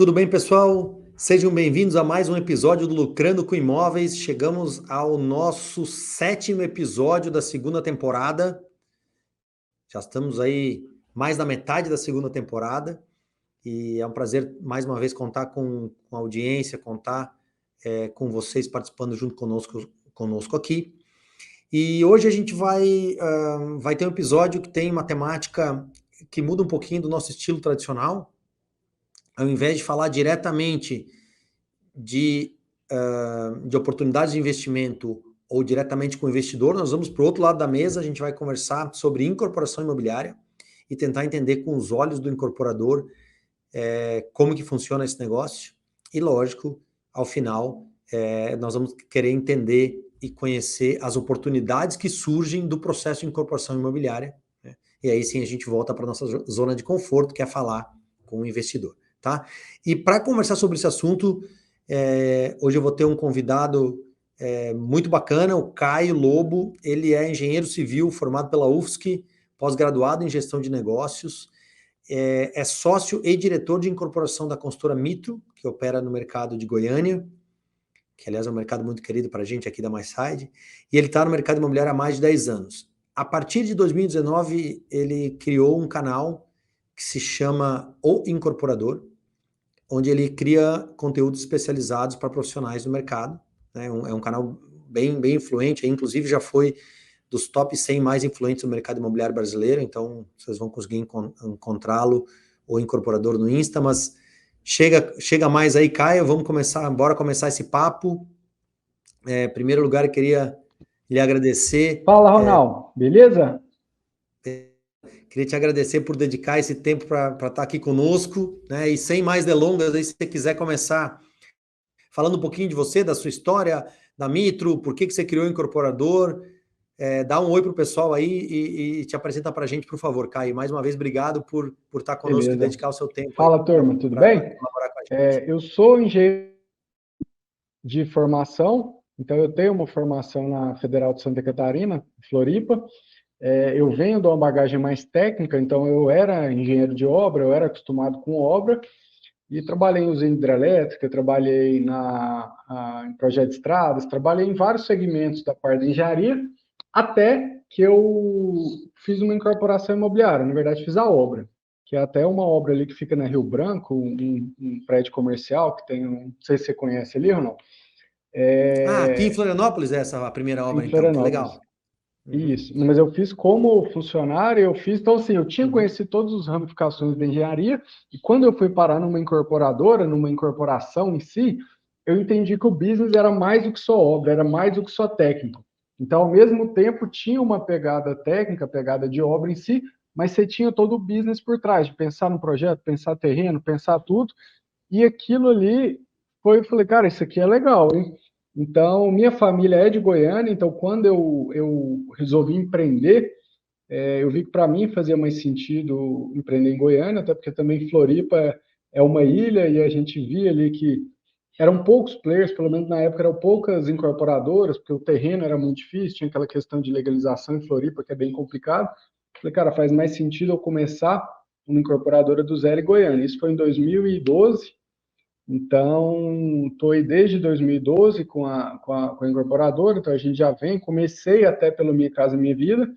Tudo bem, pessoal? Sejam bem-vindos a mais um episódio do Lucrando com Imóveis. Chegamos ao nosso 7º episódio da segunda temporada. Já estamos aí mais da metade da segunda temporada e é um prazer mais uma vez contar com a audiência, contar com vocês participando junto conosco aqui. E hoje a gente vai ter um episódio que tem uma temática que muda um pouquinho do nosso estilo tradicional. Ao invés de falar diretamente de oportunidades de investimento ou diretamente com o investidor, nós vamos para o outro lado da mesa, a gente vai conversar sobre incorporação imobiliária e tentar entender com os olhos do incorporador como que funciona esse negócio. E, lógico, ao final, nós vamos querer entender e conhecer as oportunidades que surgem do processo de incorporação imobiliária, né? E aí sim a gente volta para a nossa zona de conforto, que é falar com o investidor, tá? E para conversar sobre esse assunto, hoje eu vou ter um convidado muito bacana, o Caio Lobo. Ele é engenheiro civil formado pela UFSC, pós-graduado em gestão de negócios, é sócio e diretor de incorporação da consultora Mitro, que opera no mercado de Goiânia, que aliás é um mercado muito querido para a gente aqui da MySide, e ele está no mercado imobiliário há mais de 10 anos. A partir de 2019, ele criou um canal que se chama O Incorporador, onde ele cria conteúdos especializados para profissionais do mercado, né? É um canal bem influente, inclusive já foi dos top 100 mais influentes do mercado imobiliário brasileiro, então vocês vão conseguir encontrá-lo, o incorporador no Insta, mas chega mais aí, Caio, bora começar esse papo. Em primeiro lugar, eu queria lhe agradecer. Fala, Ronaldo, beleza? Queria te agradecer por dedicar esse tempo para estar aqui conosco, né? E sem mais delongas, aí, se você quiser começar falando um pouquinho de você, da sua história, da Mitro, por que você criou o incorporador, dá um oi para o pessoal aí e te apresenta para a gente, por favor, Caio. Mais uma vez, obrigado por estar conosco e Beleza. dedicar o seu tempo aí Fala, turma, tudo para bem? colaborar com a gente. Eu sou engenheiro de formação, então eu tenho uma formação na Federal de Santa Catarina, Floripa. Eu venho de uma bagagem mais técnica, então eu era engenheiro de obra, eu era acostumado com obra, e trabalhei em usina hidrelétrica, trabalhei em projeto de estradas, trabalhei em vários segmentos da parte de engenharia, até que eu fiz uma incorporação imobiliária, na verdade fiz a obra, que é até uma obra ali que fica na Rio Branco, um prédio comercial que tem, não sei se você conhece ali ou não. Aqui em Florianópolis, essa a primeira obra, Em então, que Florianópolis. legal. Uhum. Isso, mas eu fiz como funcionário, então assim, eu tinha Uhum. conhecido todas as ramificações da engenharia, e quando eu fui parar numa incorporadora, numa incorporação em si, eu entendi que o business era mais do que só obra, era mais do que só técnico. Então, ao mesmo tempo, tinha uma pegada técnica, pegada de obra em si, mas você tinha todo o business por trás, de pensar no projeto, pensar terreno, pensar tudo, e aquilo ali eu falei, cara, isso aqui é legal, hein? Então, minha família é de Goiânia, então quando eu resolvi empreender, eu vi que para mim fazia mais sentido empreender em Goiânia, até porque também Floripa é uma ilha e a gente via ali que eram poucos players, pelo menos na época eram poucas incorporadoras, porque o terreno era muito difícil, tinha aquela questão de legalização em Floripa, que é bem complicado. Falei, cara, faz mais sentido eu começar uma incorporadora do zero em Goiânia. Isso foi em 2012, então, estou aí desde 2012 com a incorporadora, então a gente já vem, comecei até pelo Minha Casa Minha Vida,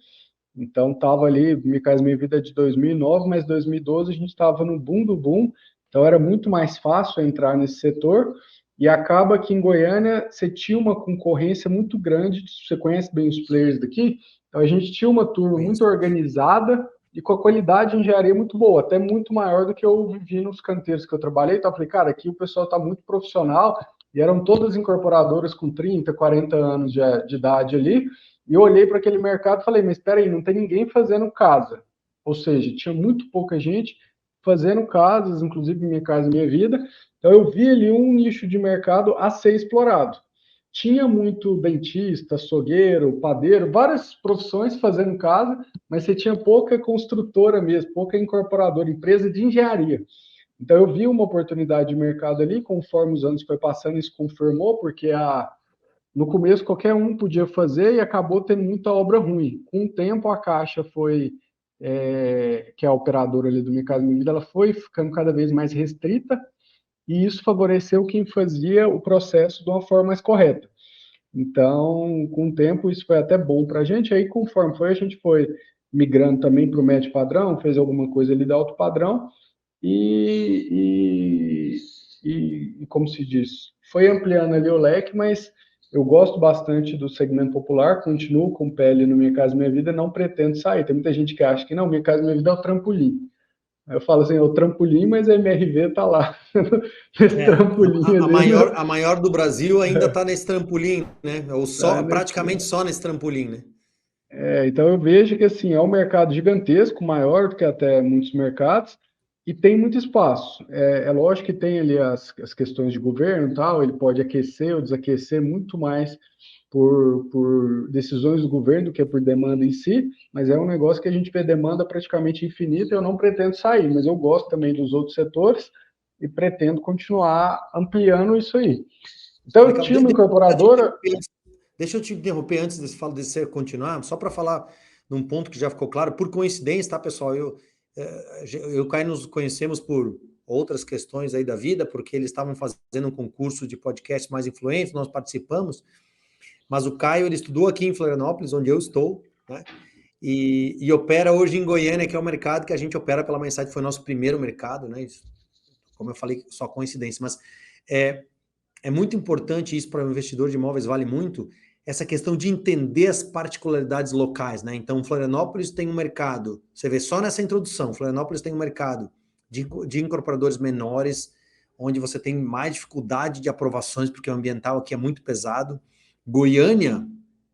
então estava ali, Minha Casa Minha Vida de 2009, mas 2012 a gente estava no boom do boom, então era muito mais fácil entrar nesse setor, e acaba que em Goiânia você tinha uma concorrência muito grande, você conhece bem os players daqui, então a gente tinha uma turma muito organizada, e com a qualidade de engenharia muito boa, até muito maior do que eu vivi nos canteiros que eu trabalhei. Então, eu falei, cara, aqui o pessoal está muito profissional, e eram todas incorporadoras com 30, 40 anos de idade ali, e eu olhei para aquele mercado e falei, mas espera aí, não tem ninguém fazendo casa. Ou seja, tinha muito pouca gente fazendo casas, inclusive Minha Casa Minha Vida. Então, eu vi ali um nicho de mercado a ser explorado. Tinha muito dentista, açougueiro, padeiro, várias profissões fazendo casa, mas você tinha pouca construtora mesmo, pouca incorporadora, empresa de engenharia. Então eu vi uma oportunidade de mercado ali, conforme os anos foi passando, isso confirmou, porque no começo qualquer um podia fazer e acabou tendo muita obra ruim. Com o tempo a Caixa foi, que é a operadora ali do Minha Casa Minha Vida, ela foi ficando cada vez mais restrita, e isso favoreceu quem fazia o processo de uma forma mais correta. Então, com o tempo, isso foi até bom para a gente. Aí, conforme foi, a gente foi migrando também para o médio padrão, fez alguma coisa ali do alto padrão, e, como se diz, foi ampliando ali o leque, mas eu gosto bastante do segmento popular, continuo com pele no Minha Casa Minha Vida, não pretendo sair. Tem muita gente que acha que não, Minha Casa Minha Vida é o trampolim. Aí eu falo assim, é o trampolim, mas a MRV tá lá, nesse É, trampolim a ali, maior, né? a maior do Brasil ainda está nesse trampolim, né? Ou Tá só, nesse, praticamente só nesse trampolim, né? então eu vejo que assim é um mercado gigantesco, maior do que até muitos mercados, e tem muito espaço. É lógico que tem ali as questões de governo e tal, ele pode aquecer ou desaquecer muito mais por decisões do governo do que por demanda em si, mas é um negócio que a gente vê demanda praticamente infinita. Eu não pretendo sair, mas eu gosto também dos outros setores e pretendo continuar ampliando isso aí. Então eu Legal. tinha uma incorporadora. Deixa eu te interromper antes de você continuar, só para falar num ponto que já ficou claro, por coincidência, tá, pessoal? Eu e o Caio nos conhecemos por outras questões aí da vida, porque eles estavam fazendo um concurso de podcast mais influentes, nós participamos, mas o Caio, ele estudou aqui em Florianópolis, onde eu estou, né? E opera hoje em Goiânia, que é o mercado que a gente opera pela Mensagem, foi nosso primeiro mercado, né? Isso, como eu falei, só coincidência, mas é, é muito importante isso para o investidor de imóveis, vale muito, essa questão de entender as particularidades locais, né? Então, Florianópolis tem um mercado, você vê só nessa introdução, Florianópolis tem um mercado de incorporadores menores, onde você tem mais dificuldade de aprovações, porque o ambiental aqui é muito pesado. Goiânia,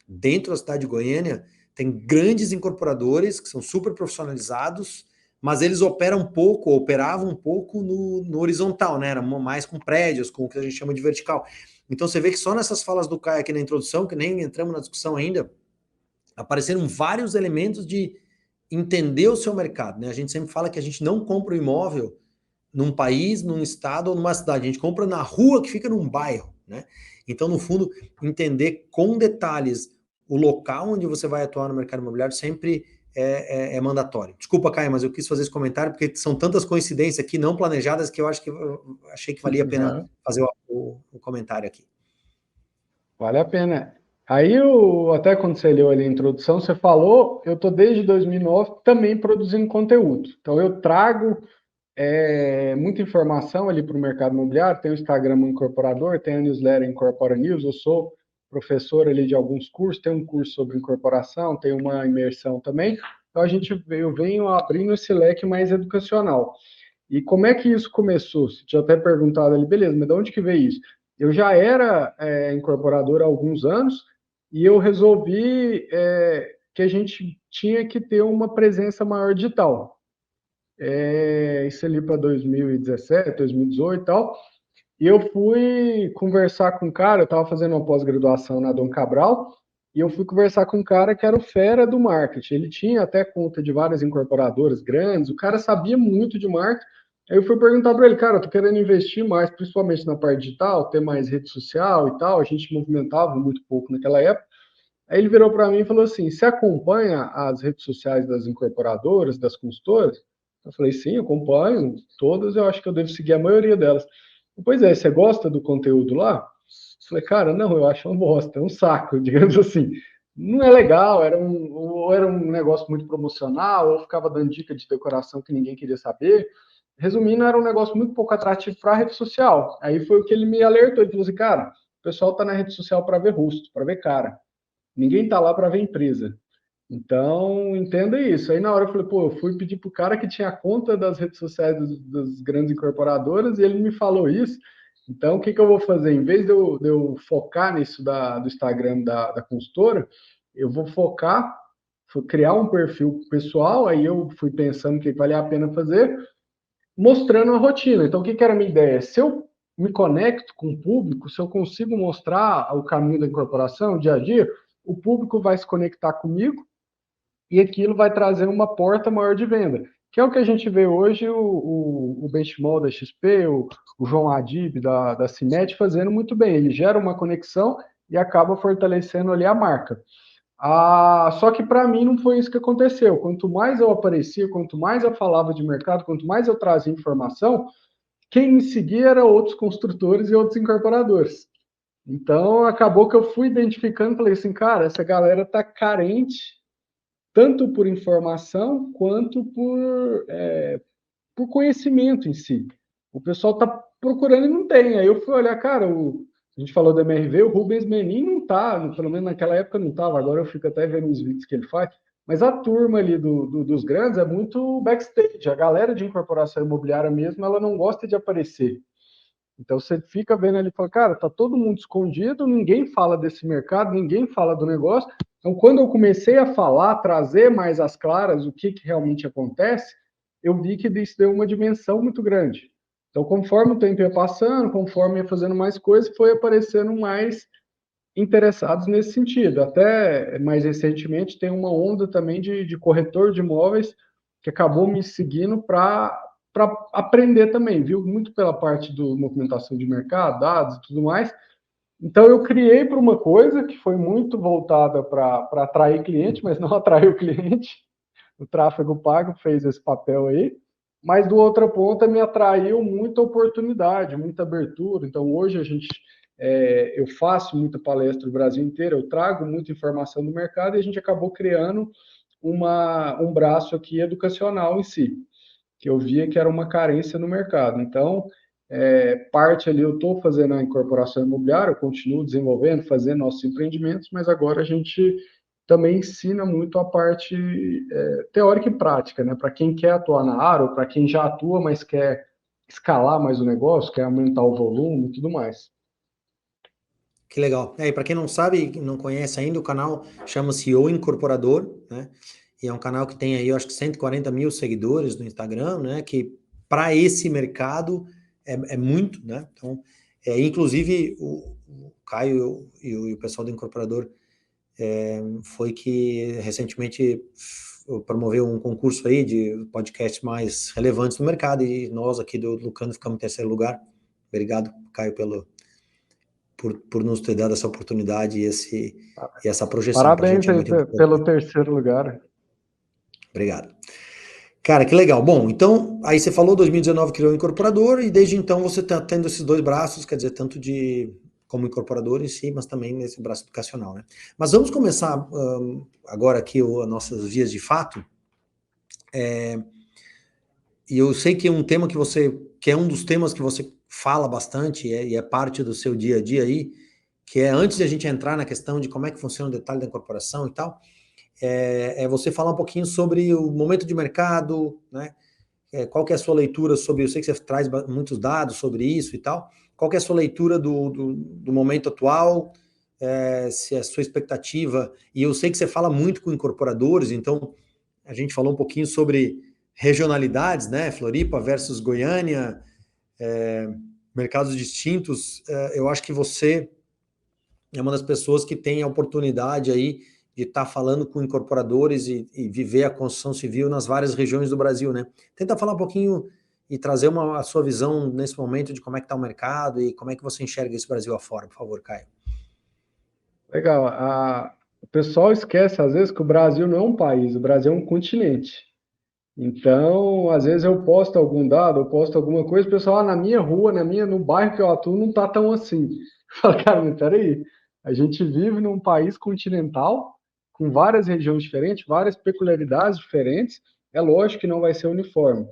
dentro da cidade de Goiânia, tem grandes incorporadores que são super profissionalizados, mas eles operam um pouco, operavam um pouco no horizontal, né? Era mais com prédios, com o que a gente chama de vertical. Então você vê que só nessas falas do Caio aqui na introdução, que nem entramos na discussão ainda, apareceram vários elementos de entender o seu mercado, né? A gente sempre fala que a gente não compra o imóvel num país, num estado ou numa cidade, a gente compra na rua que fica num bairro, né? Então, no fundo, entender com detalhes o local onde você vai atuar no mercado imobiliário sempre é mandatório. Desculpa, Caio, mas eu quis fazer esse comentário porque são tantas coincidências aqui não planejadas que eu achei que valia a pena fazer o comentário aqui. Vale a pena. Aí, até quando você leu ali a introdução, você falou, eu estou desde 2009 também produzindo conteúdo. Então, eu trago muita informação ali para o mercado imobiliário, tem o Instagram Incorporador, tem a newsletter Incorpora News, eu sou professor ali de alguns cursos, tem um curso sobre incorporação, tem uma imersão também. Então, eu venho abrindo esse leque mais educacional. E como é que isso começou? Você tinha até perguntado ali, beleza, mas de onde que veio isso? Eu já era incorporador há alguns anos e eu resolvi que a gente tinha que ter uma presença maior digital. Isso ali para 2017, 2018 e tal. E eu fui conversar com um cara, eu estava fazendo uma pós-graduação na Dom Cabral, e eu fui conversar com um cara que era o fera do marketing. Ele tinha até conta de várias incorporadoras grandes, o cara sabia muito de marketing. Aí eu fui perguntar para ele, cara, eu tô querendo investir mais, principalmente na parte digital, ter mais rede social e tal. A gente movimentava muito pouco naquela época. Aí ele virou para mim e falou assim: você acompanha as redes sociais das incorporadoras, das consultoras? Eu falei: sim, acompanho todas, eu acho que eu devo seguir a maioria delas. Pois é, você gosta do conteúdo lá? Eu falei: cara, não, eu acho uma bosta, é um saco, digamos assim. Não é legal, ou era um negócio muito promocional, ou ficava dando dica de decoração que ninguém queria saber. Resumindo, era um negócio muito pouco atrativo para a rede social. Aí foi o que ele me alertou, ele falou assim: cara, o pessoal está na rede social para ver rosto, para ver cara. Ninguém está lá para ver empresa. Então, entenda isso. Aí na hora eu falei, pô, eu fui pedir pro cara que tinha conta das redes sociais das grandes incorporadoras e ele me falou isso. Então, o que que eu vou fazer? Em vez de eu focar nisso do Instagram da consultora, eu vou focar, criar um perfil pessoal, aí eu fui pensando que valia a pena fazer, mostrando a rotina. Então, o que que era a minha ideia? Se eu me conecto com o público, se eu consigo mostrar o caminho da incorporação, o dia a dia, o público vai se conectar comigo e aquilo vai trazer uma porta maior de venda, que é o que a gente vê hoje o Benchimol da XP, o João Adib da Cimet fazendo muito bem. Ele gera uma conexão e acaba fortalecendo ali a marca. Só que para mim não foi isso que aconteceu. Quanto mais eu aparecia, quanto mais eu falava de mercado, quanto mais eu trazia informação, quem me seguia era outros construtores e outros incorporadores. Então, acabou que eu fui identificando, falei assim, cara, essa galera tá carente, tanto por informação, quanto por conhecimento em si. O pessoal tá procurando e não tem. Aí eu fui olhar, cara, a gente falou do MRV, o Rubens Menin não tá, pelo menos naquela época não tava, agora eu fico até vendo os vídeos que ele faz, mas a turma ali dos grandes é muito backstage. A galera de incorporação imobiliária mesmo, ela não gosta de aparecer. Então você fica vendo ali e fala, cara, tá todo mundo escondido, ninguém fala desse mercado, ninguém fala do negócio. Então, quando eu comecei a falar, trazer mais às claras o que realmente acontece, eu vi que isso deu uma dimensão muito grande. Então, conforme o tempo ia passando, conforme ia fazendo mais coisas, foi aparecendo mais interessados nesse sentido. Até mais recentemente tem uma onda também de corretor de imóveis que acabou me seguindo para aprender também, viu? Muito pela parte do movimentação de mercado, dados e tudo mais. Então eu criei para uma coisa que foi muito voltada para atrair cliente, mas não atraiu cliente. O tráfego pago fez esse papel aí. Mas do outro ponto me atraiu muita oportunidade, muita abertura. Então hoje eu faço muita palestra no Brasil inteiro, eu trago muita informação do mercado e a gente acabou criando um braço aqui educacional em si, que eu via que era uma carência no mercado. Então, parte ali eu estou fazendo a incorporação imobiliária, eu continuo desenvolvendo, fazendo nossos empreendimentos, mas agora a gente também ensina muito a parte teórica e prática, né? Para quem quer atuar na área, ou para quem já atua, mas quer escalar mais o negócio, quer aumentar o volume e tudo mais. Que legal. E para quem não sabe, não conhece ainda, o canal chama-se O Incorporador, né? E é um canal que tem aí, eu acho que 140 mil seguidores no Instagram, né? Que para esse mercado é muito, né? Então, inclusive o Caio e o pessoal do Incorporador foi que recentemente promoveu um concurso aí de podcasts mais relevantes no mercado e nós aqui do Lucano ficamos em terceiro lugar. Obrigado, Caio, por nos ter dado essa oportunidade e essa projeção para a Parabéns gente. É aí muito importante. pelo terceiro lugar. Obrigado. Cara, que legal. Bom, então, aí você falou, 2019 criou o incorporador e desde então você está tendo esses dois braços, quer dizer, tanto como incorporador em si, mas também nesse braço educacional, né? Mas vamos começar agora aqui as nossas vias de fato. E eu sei que é um tema que é um dos temas que você fala bastante e é parte do seu dia a dia aí, que é antes de a gente entrar na questão de como é que funciona o detalhe da incorporação e tal, você falar um pouquinho sobre o momento de mercado, né? Qual que é a sua leitura sobre, eu sei que você traz muitos dados sobre isso e tal, qual que é a sua leitura do momento atual, se a sua expectativa, e eu sei que você fala muito com incorporadores, então a gente falou um pouquinho sobre regionalidades, né, Floripa versus Goiânia, mercados distintos, eu acho que você é uma das pessoas que tem a oportunidade aí de estar falando com incorporadores e viver a construção civil nas várias regiões do Brasil, né? Tenta falar um pouquinho e trazer a sua visão nesse momento de como é que está o mercado e como é que você enxerga esse Brasil afora, por favor, Caio. Legal. O pessoal esquece, às vezes, que o Brasil não é um país, o Brasil é um continente. Então, às vezes eu posto algum dado, eu posto alguma coisa, o pessoal, na minha rua, no bairro que eu atuo, não tá tão assim. Fala, cara, mas peraí, a gente vive num país continental, com várias regiões diferentes, várias peculiaridades diferentes, é lógico que não vai ser uniforme.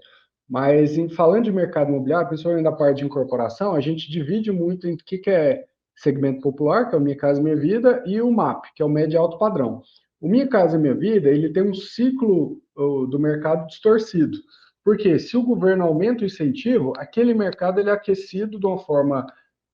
Mas, falando de mercado imobiliário, principalmente da parte de incorporação, a gente divide muito entre o que é segmento popular, que é o Minha Casa Minha Vida, e o MAP, que é o médio e alto padrão. O Minha Casa Minha Vida, ele tem um ciclo do mercado distorcido. Porque se o governo aumenta o incentivo, aquele mercado ele é aquecido de uma forma,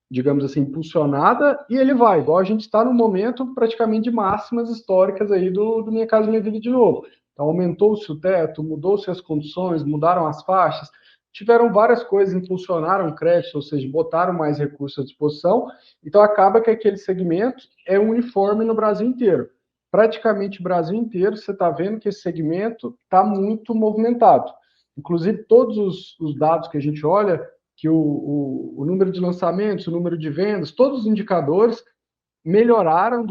digamos assim, impulsionada, e ele vai, igual a gente está no momento praticamente de máximas históricas aí do Minha Casa Minha Vida de novo. Então, aumentou-se o teto, mudou-se as condições, mudaram as faixas, tiveram várias coisas, impulsionaram crédito, ou seja, botaram mais recursos à disposição, então acaba que aquele segmento é uniforme no Brasil inteiro. Praticamente o Brasil inteiro, você está vendo que esse segmento está muito movimentado. Inclusive, todos os dados que a gente olha, que o número de lançamentos, o número de vendas, todos os indicadores melhoraram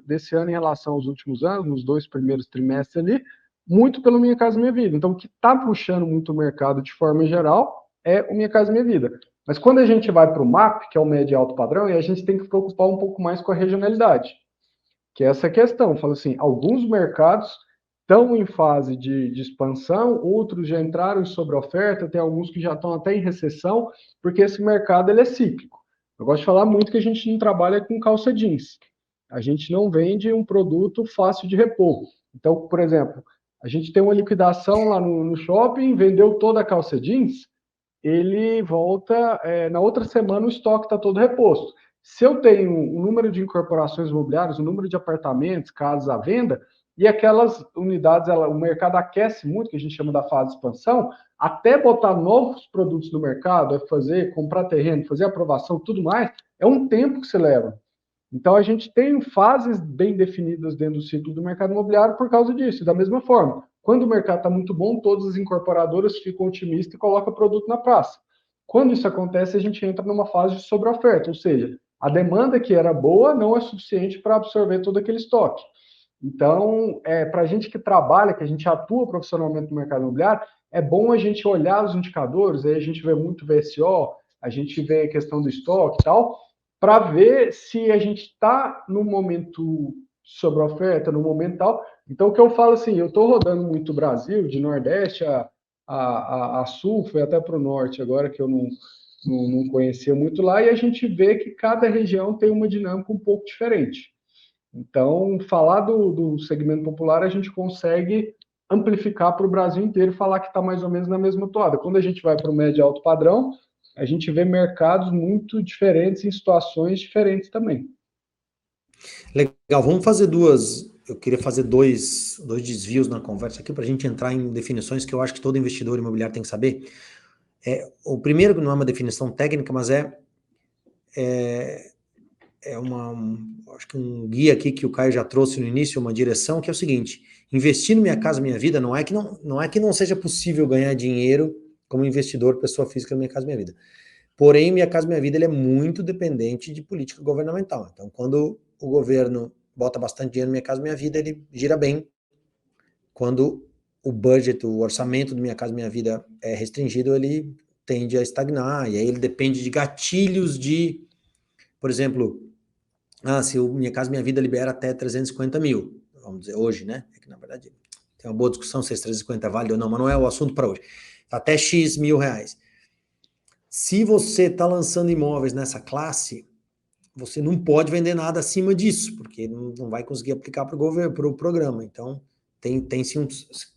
desse ano em relação aos últimos anos, nos 2 primeiros trimestres ali, muito pelo Minha Casa Minha Vida. Então, o que está puxando muito o mercado de forma geral é o Minha Casa Minha Vida. Mas quando a gente vai para o MAP, que é o médio e alto padrão, a gente tem que se preocupar um pouco mais com a regionalidade, que é essa questão. Fala assim, alguns mercados estão em fase de expansão, outros já entraram em sobreoferta, tem alguns que já estão até em recessão, porque esse mercado ele é cíclico. Eu gosto de falar muito que a gente não trabalha com calça jeans. A gente não vende um produto fácil de repor. Então, por exemplo, a gente tem uma liquidação lá no shopping, vendeu toda a calça jeans, ele volta, na outra semana o estoque está todo reposto. Se eu tenho um número de incorporações imobiliárias, um número de apartamentos, casas à venda, e aquelas unidades, o mercado aquece muito, que a gente chama da fase de expansão, até botar novos produtos no mercado, comprar terreno, fazer aprovação, tudo mais, é um tempo que se leva. Então, a gente tem fases bem definidas dentro do ciclo do mercado imobiliário por causa disso. Da mesma forma, quando o mercado está muito bom, todas as incorporadoras ficam otimistas e colocam produto na praça. Quando isso acontece, a gente entra numa fase de sobreoferta, ou seja, a demanda que era boa não é suficiente para absorver todo aquele estoque. Então, para a gente que trabalha, que a gente atua profissionalmente no mercado imobiliário, é bom a gente olhar os indicadores, aí a gente vê muito VSO, a gente vê a questão do estoque e tal, para ver se a gente está no momento sobre oferta, no momento tal. Então, o que eu falo assim, eu estou rodando muito o Brasil, de Nordeste a Sul, foi até para o Norte agora, que eu não conhecia muito lá, e a gente vê que cada região tem uma dinâmica um pouco diferente. Então, falar do segmento popular, a gente consegue amplificar para o Brasil inteiro e falar que está mais ou menos na mesma toada. Quando a gente vai para o médio e alto padrão, a gente vê mercados muito diferentes em situações diferentes também. Legal, vamos fazer duas. Eu queria fazer dois desvios na conversa aqui para a gente entrar em definições que eu acho que todo investidor imobiliário tem que saber. O primeiro, que não é uma definição técnica, mas acho que um guia aqui que o Caio já trouxe no início, uma direção, que é o seguinte: investir no Minha Casa Minha Vida não é que não seja possível ganhar dinheiro como investidor, pessoa física no Minha Casa Minha Vida. Porém, Minha Casa Minha Vida ele é muito dependente de política governamental. Então, quando o governo bota bastante dinheiro no Minha Casa Minha Vida, ele gira bem. Quando o budget, o orçamento do Minha Casa Minha Vida é restringido, ele tende a estagnar. E aí ele depende de gatilhos de, por exemplo, se o Minha Casa Minha Vida libera até 350 mil, vamos dizer, hoje, né? É que, na verdade, tem uma boa discussão se esse 350 é válido ou não, mas não é o assunto para hoje. Até X mil reais. Se você está lançando imóveis nessa classe, você não pode vender nada acima disso, porque não vai conseguir aplicar para o programa. Então,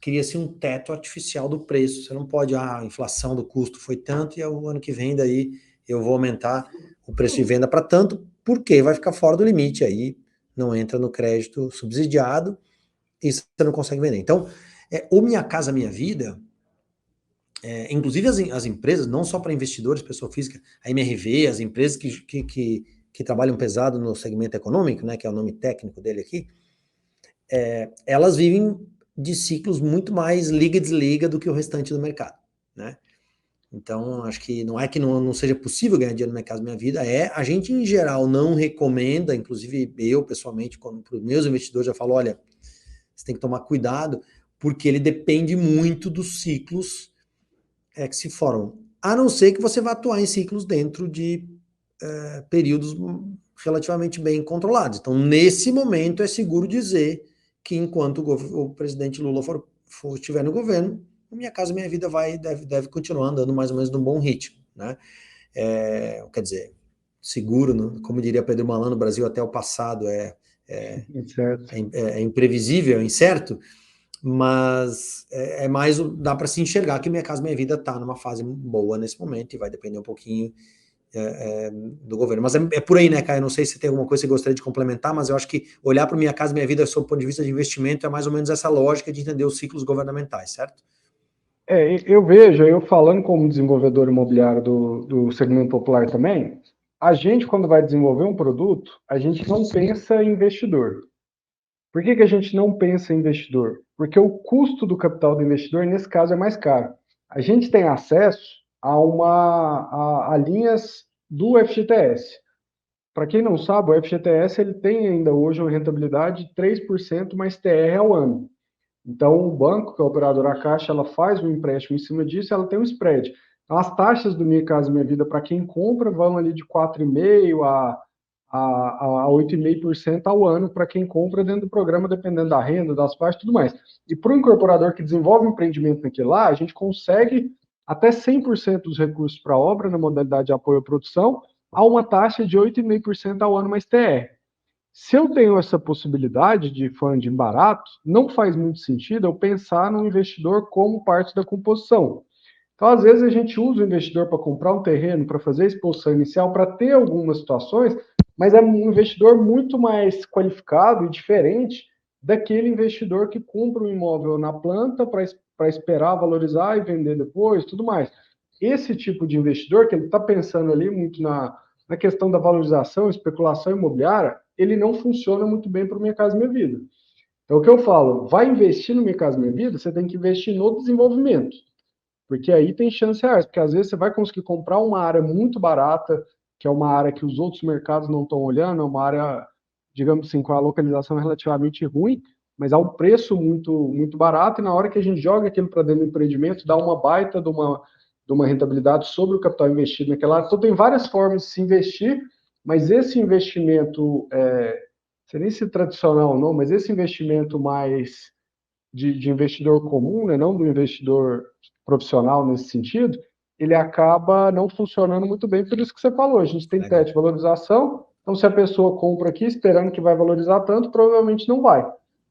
cria-se um teto artificial do preço. Você não pode, a inflação do custo foi tanto, e o ano que vem daí eu vou aumentar o preço de venda para tanto, porque vai ficar fora do limite, aí não entra no crédito subsidiado e você não consegue vender. Então, o Minha Casa Minha Vida, inclusive as empresas, não só para investidores, pessoa física, a MRV, as empresas que trabalham pesado no segmento econômico, né, que é o nome técnico dele aqui, elas vivem de ciclos muito mais liga e desliga do que o restante do mercado, né? Então, acho que não é que não seja possível ganhar dinheiro no Minha Casa Minha Vida, a gente em geral não recomenda, inclusive eu pessoalmente, para os meus investidores já falo, olha, você tem que tomar cuidado, porque ele depende muito dos ciclos que se formam, a não ser que você vá atuar em ciclos dentro de períodos relativamente bem controlados. Então, nesse momento, é seguro dizer que enquanto o presidente Lula estiver no governo, Minha Casa Minha Vida deve continuar andando mais ou menos num bom ritmo, né? Quer dizer, seguro, como diria Pedro Malan, no Brasil até o passado é imprevisível, é incerto, mas mais, dá para se enxergar que Minha Casa Minha Vida está numa fase boa nesse momento e vai depender um pouquinho do governo. Mas é por aí, né, Caio? Não sei se tem alguma coisa que você gostaria de complementar, mas eu acho que olhar para Minha Casa Minha Vida sob o ponto de vista de investimento é mais ou menos essa lógica de entender os ciclos governamentais, certo? Eu vejo, eu falando como desenvolvedor imobiliário do segmento popular também, a gente, quando vai desenvolver um produto, a gente não pensa em investidor. Por que a gente não pensa em investidor? Porque o custo do capital do investidor, nesse caso, é mais caro. A gente tem acesso a linhas do FGTS. Para quem não sabe, o FGTS ele tem ainda hoje uma rentabilidade de 3% mais TR ao ano. Então, o banco, que é a operadora Caixa, ela faz um empréstimo em cima disso, ela tem um spread. As taxas do Minha Casa Minha Vida para quem compra vão ali de 4,5% a 8,5% ao ano para quem compra dentro do programa, dependendo da renda, das partes e tudo mais. E para o incorporador que desenvolve um empreendimento naquele lá, a gente consegue até 100% dos recursos para a obra na modalidade de apoio à produção a uma taxa de 8,5% ao ano mais TR. Se eu tenho essa possibilidade de funding barato, não faz muito sentido eu pensar no investidor como parte da composição. Então, às vezes, a gente usa o investidor para comprar um terreno, para fazer a exposição inicial, para ter algumas situações, mas é um investidor muito mais qualificado e diferente daquele investidor que compra um imóvel na planta para esperar valorizar e vender depois, tudo mais. Esse tipo de investidor, que ele está pensando ali muito na questão da valorização, especulação imobiliária, ele não funciona muito bem para o Minha Casa Minha Vida. Então, o que eu falo, vai investir no Minha Casa Minha Vida, você tem que investir no desenvolvimento. Porque aí tem chance reais, porque às vezes você vai conseguir comprar uma área muito barata, que é uma área que os outros mercados não estão olhando, é uma área, digamos assim, com a localização relativamente ruim, mas a um preço muito barato, e na hora que a gente joga aquilo para dentro do empreendimento, dá uma baita de uma rentabilidade sobre o capital investido naquela área. Então tem várias formas de se investir, mas esse investimento, não sei nem se tradicional ou não, mas esse investimento mais de investidor comum, né, não do investidor profissional nesse sentido, ele acaba não funcionando muito bem, por isso que você falou, a gente tem teto de valorização, então se a pessoa compra aqui esperando que vai valorizar tanto, provavelmente não vai.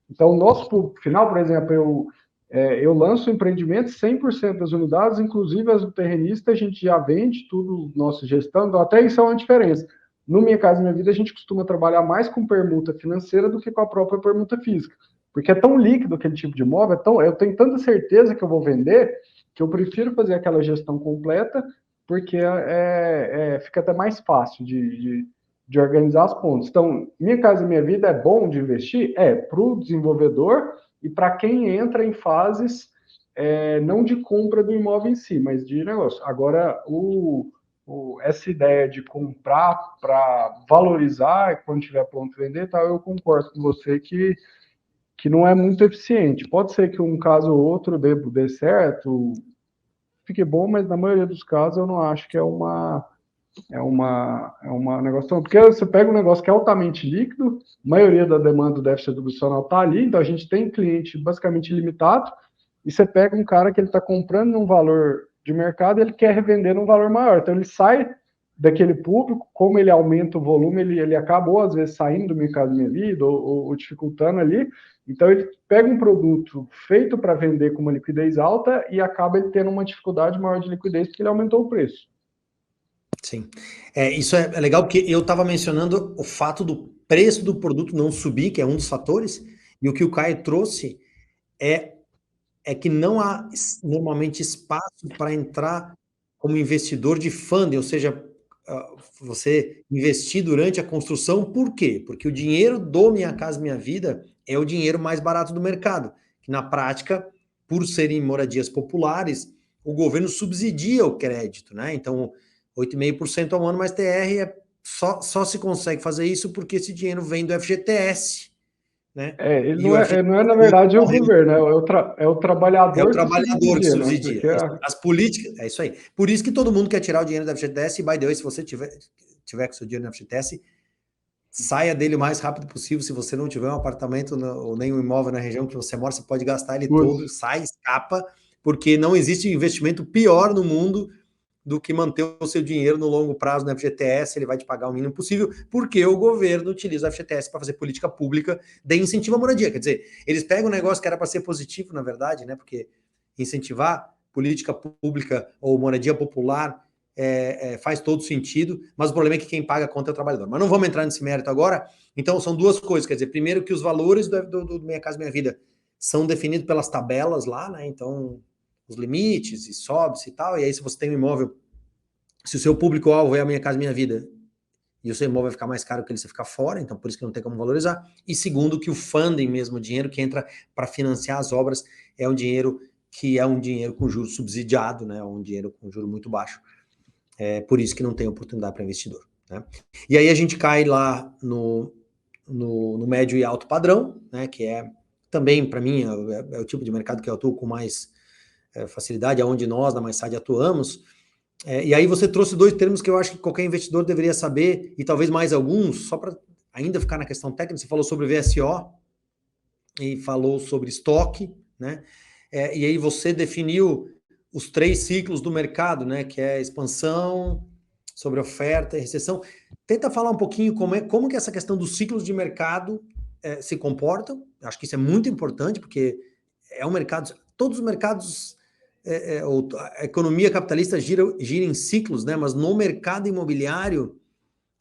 Então, o nosso público final, por exemplo, eu lanço o empreendimento, 100% das unidades, inclusive as do terrenista, a gente já vende tudo, nossa gestão, então até isso é uma diferença. No Minha Casa Minha Vida, a gente costuma trabalhar mais com permuta financeira do que com a própria permuta física. Porque é tão líquido aquele tipo de imóvel, eu tenho tanta certeza que eu vou vender, que eu prefiro fazer aquela gestão completa, porque fica até mais fácil de organizar as pontas. Então, Minha Casa Minha Vida é bom de investir? É, para o desenvolvedor e para quem entra em fases não de compra do imóvel em si, mas de negócio. Agora, essa ideia de comprar para valorizar e quando tiver pronto vender, tal, eu concordo com você que não é muito eficiente. Pode ser que um caso ou outro dê certo, fique bom, mas na maioria dos casos eu não acho que é uma negócio. Porque você pega um negócio que é altamente líquido, a maioria da demanda do déficit atribucional está ali, então a gente tem cliente basicamente limitado, e você pega um cara que ele está comprando num valor de mercado e ele quer revender num valor maior. Então ele sai daquele público, como ele aumenta o volume, ele acabou às vezes saindo do mercado Minha Vida ou dificultando ali. Então ele pega um produto feito para vender com uma liquidez alta e acaba ele tendo uma dificuldade maior de liquidez porque ele aumentou o preço. Sim. Isso é legal porque eu estava mencionando o fato do preço do produto não subir, que é um dos fatores, e o que o Caio trouxe é, é que não há normalmente espaço para entrar como investidor de funding, ou seja, você investir durante a construção, por quê? Porque o dinheiro do Minha Casa Minha Vida é o dinheiro mais barato do mercado, que na prática, por serem moradias populares, o governo subsidia o crédito, né? Então, 8,5% ao ano mais TR só se consegue fazer isso porque esse dinheiro vem do FGTS, né? Ele E o não é, na FGTS verdade, o morreu. governo, é o É o trabalhador que trabalhador que subsidia, né? subsidia. Porque As políticas, é isso aí. Por isso que todo mundo quer tirar o dinheiro da FGTS, e by the way, se você tiver com seu dinheiro na FGTS, saia dele o mais rápido possível. Se você não tiver um apartamento ou nem um imóvel na região que você mora, você pode gastar ele todo, sai, escapa, porque não existe investimento pior no mundo do que manter o seu dinheiro no longo prazo no FGTS, ele vai te pagar o mínimo possível, porque o governo utiliza o FGTS para fazer política pública de incentivo à moradia. Quer dizer, eles pegam um negócio que era para ser positivo, na verdade, né? Porque incentivar política pública ou moradia popular faz todo sentido, mas o problema é que quem paga a conta é o trabalhador. Mas não vamos entrar nesse mérito agora. Então, são duas coisas. Quer dizer, primeiro que os valores do Minha Casa Minha Vida são definidos pelas tabelas lá, né? Então, os limites e sobe-se e tal, e aí se você tem um imóvel, se o seu público-alvo é a Minha Casa Minha Vida, e o seu imóvel vai ficar mais caro que ele se ficar fora, então por isso que não tem como valorizar. E segundo, que o funding mesmo, o dinheiro que entra para financiar as obras, é um dinheiro que é um dinheiro com juros subsidiado, né? Um dinheiro com juro muito baixo. É por isso que não tem oportunidade para investidor. Né? E aí a gente cai lá no médio e alto padrão, né? Que é também, para mim, é o tipo de mercado que eu atuo com mais facilidade, aonde nós, da MySide, atuamos. E aí você trouxe dois termos que eu acho que qualquer investidor deveria saber, e talvez mais alguns, só para ainda ficar na questão técnica. Você falou sobre VSO e falou sobre estoque, né? E aí você definiu os 3 ciclos do mercado, né? Que é expansão, sobre oferta e recessão. Tenta falar um pouquinho como que essa questão dos ciclos de mercado se comportam. Acho que isso é muito importante, porque é um mercado, todos os mercados, a economia capitalista gira em ciclos, né? Mas no mercado imobiliário,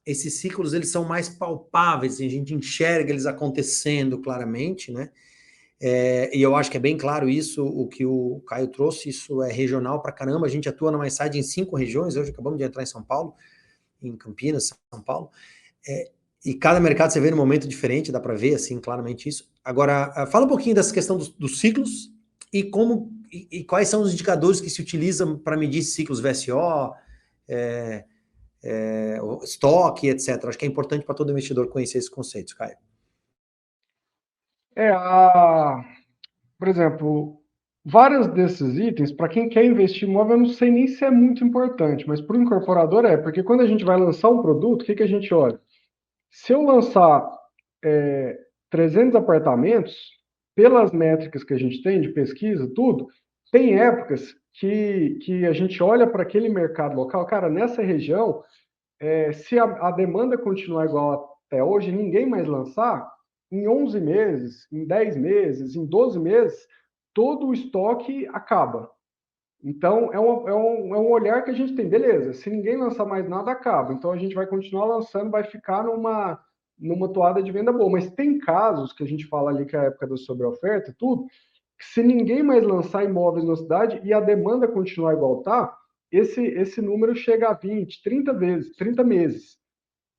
esses ciclos eles são mais palpáveis, a gente enxerga eles acontecendo claramente, né? E eu acho que é bem claro isso, o que o Caio trouxe, isso é regional pra caramba, a gente atua na MySide em 5 regiões, hoje acabamos de entrar em São Paulo, em Campinas, São Paulo, e cada mercado você vê num momento diferente, dá para ver assim claramente isso. Agora, fala um pouquinho dessa questão dos ciclos e como e quais são os indicadores que se utilizam para medir ciclos VSO, estoque, etc. Acho que é importante para todo investidor conhecer esses conceitos, Caio. Por exemplo, vários desses itens, para quem quer investir em imóvel, eu não sei nem se é muito importante, mas para o incorporador porque quando a gente vai lançar um produto, o que a gente olha? Se eu lançar 300 apartamentos, pelas métricas que a gente tem de pesquisa, tudo, tem épocas que a gente olha para aquele mercado local, cara, nessa região, se a demanda continuar igual até hoje, ninguém mais lançar, em 11 meses, em 10 meses, em 12 meses, todo o estoque acaba. Então, é um olhar que a gente tem. Beleza, se ninguém lançar mais nada, acaba. Então, a gente vai continuar lançando, vai ficar numa toada de venda boa. Mas tem casos que a gente fala ali que é a época da sobreoferta e tudo, que se ninguém mais lançar imóveis na cidade e a demanda continuar igual tá, esse número chega a 20, 30 vezes, 30 meses.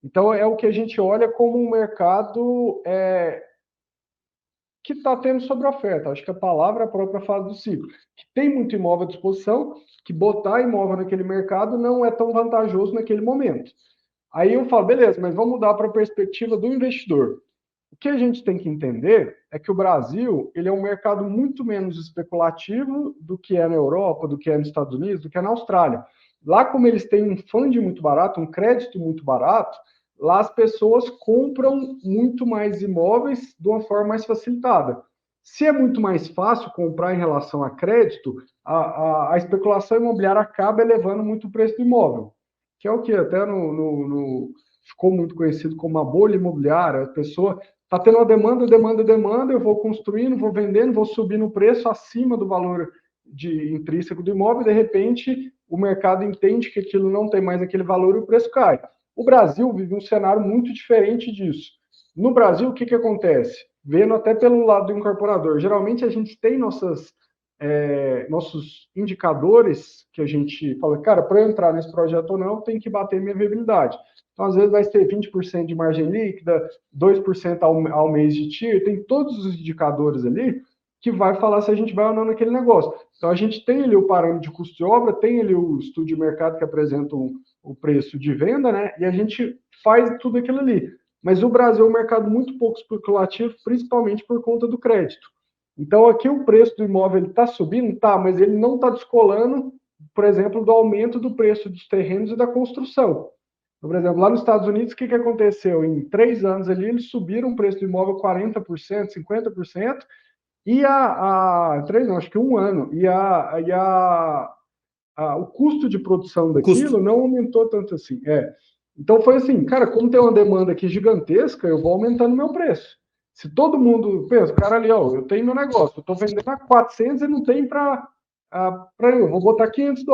Então, é o que a gente olha como um mercado que está tendo sobre oferta. Acho que a palavra é a própria fase do ciclo. Que tem muito imóvel à disposição, que botar imóvel naquele mercado não é tão vantajoso naquele momento. Aí eu falo, beleza, mas vamos mudar para a perspectiva do investidor. O que a gente tem que entender é que o Brasil ele é um mercado muito menos especulativo do que é na Europa, do que é nos Estados Unidos, do que é na Austrália. Lá, como eles têm um funding muito barato, um crédito muito barato, lá as pessoas compram muito mais imóveis de uma forma mais facilitada. Se é muito mais fácil comprar em relação a crédito, a especulação imobiliária acaba elevando muito o preço do imóvel, que é o que até ficou muito conhecido como a bolha imobiliária. A pessoa está tendo uma demanda, eu vou construindo, vou vendendo, vou subindo o preço acima do valor intrínseco do imóvel, e de repente o mercado entende que aquilo não tem mais aquele valor e o preço cai. O Brasil vive um cenário muito diferente disso. No Brasil, o que acontece? Vendo até pelo lado do incorporador, geralmente a gente tem nossos indicadores que a gente fala, cara, para eu entrar nesse projeto ou não, tem que bater minha viabilidade. Então, às vezes, vai ser 20% de margem líquida, 2% ao mês de TIR, tem todos os indicadores ali que vai falar se a gente vai ou não naquele negócio. Então, a gente tem ali o parâmetro de custo de obra, tem ali o estudo de mercado que apresenta o preço de venda, né? E a gente faz tudo aquilo ali. Mas o Brasil é um mercado muito pouco especulativo, principalmente por conta do crédito. Então, aqui o preço do imóvel está subindo, tá, mas ele não está descolando, por exemplo, do aumento do preço dos terrenos e da construção. Então, por exemplo, lá nos Estados Unidos, o que aconteceu? Em 3 anos ali, eles subiram o preço do imóvel 40%, 50%, e acho que 1 ano, o custo de produção daquilo não aumentou tanto assim. Então foi assim, cara, como tem uma demanda aqui gigantesca, eu vou aumentando meu preço. Se todo mundo pensa, cara ali, ó, eu tenho meu negócio, eu estou vendendo a 400 e não tem para eu vou botar $500,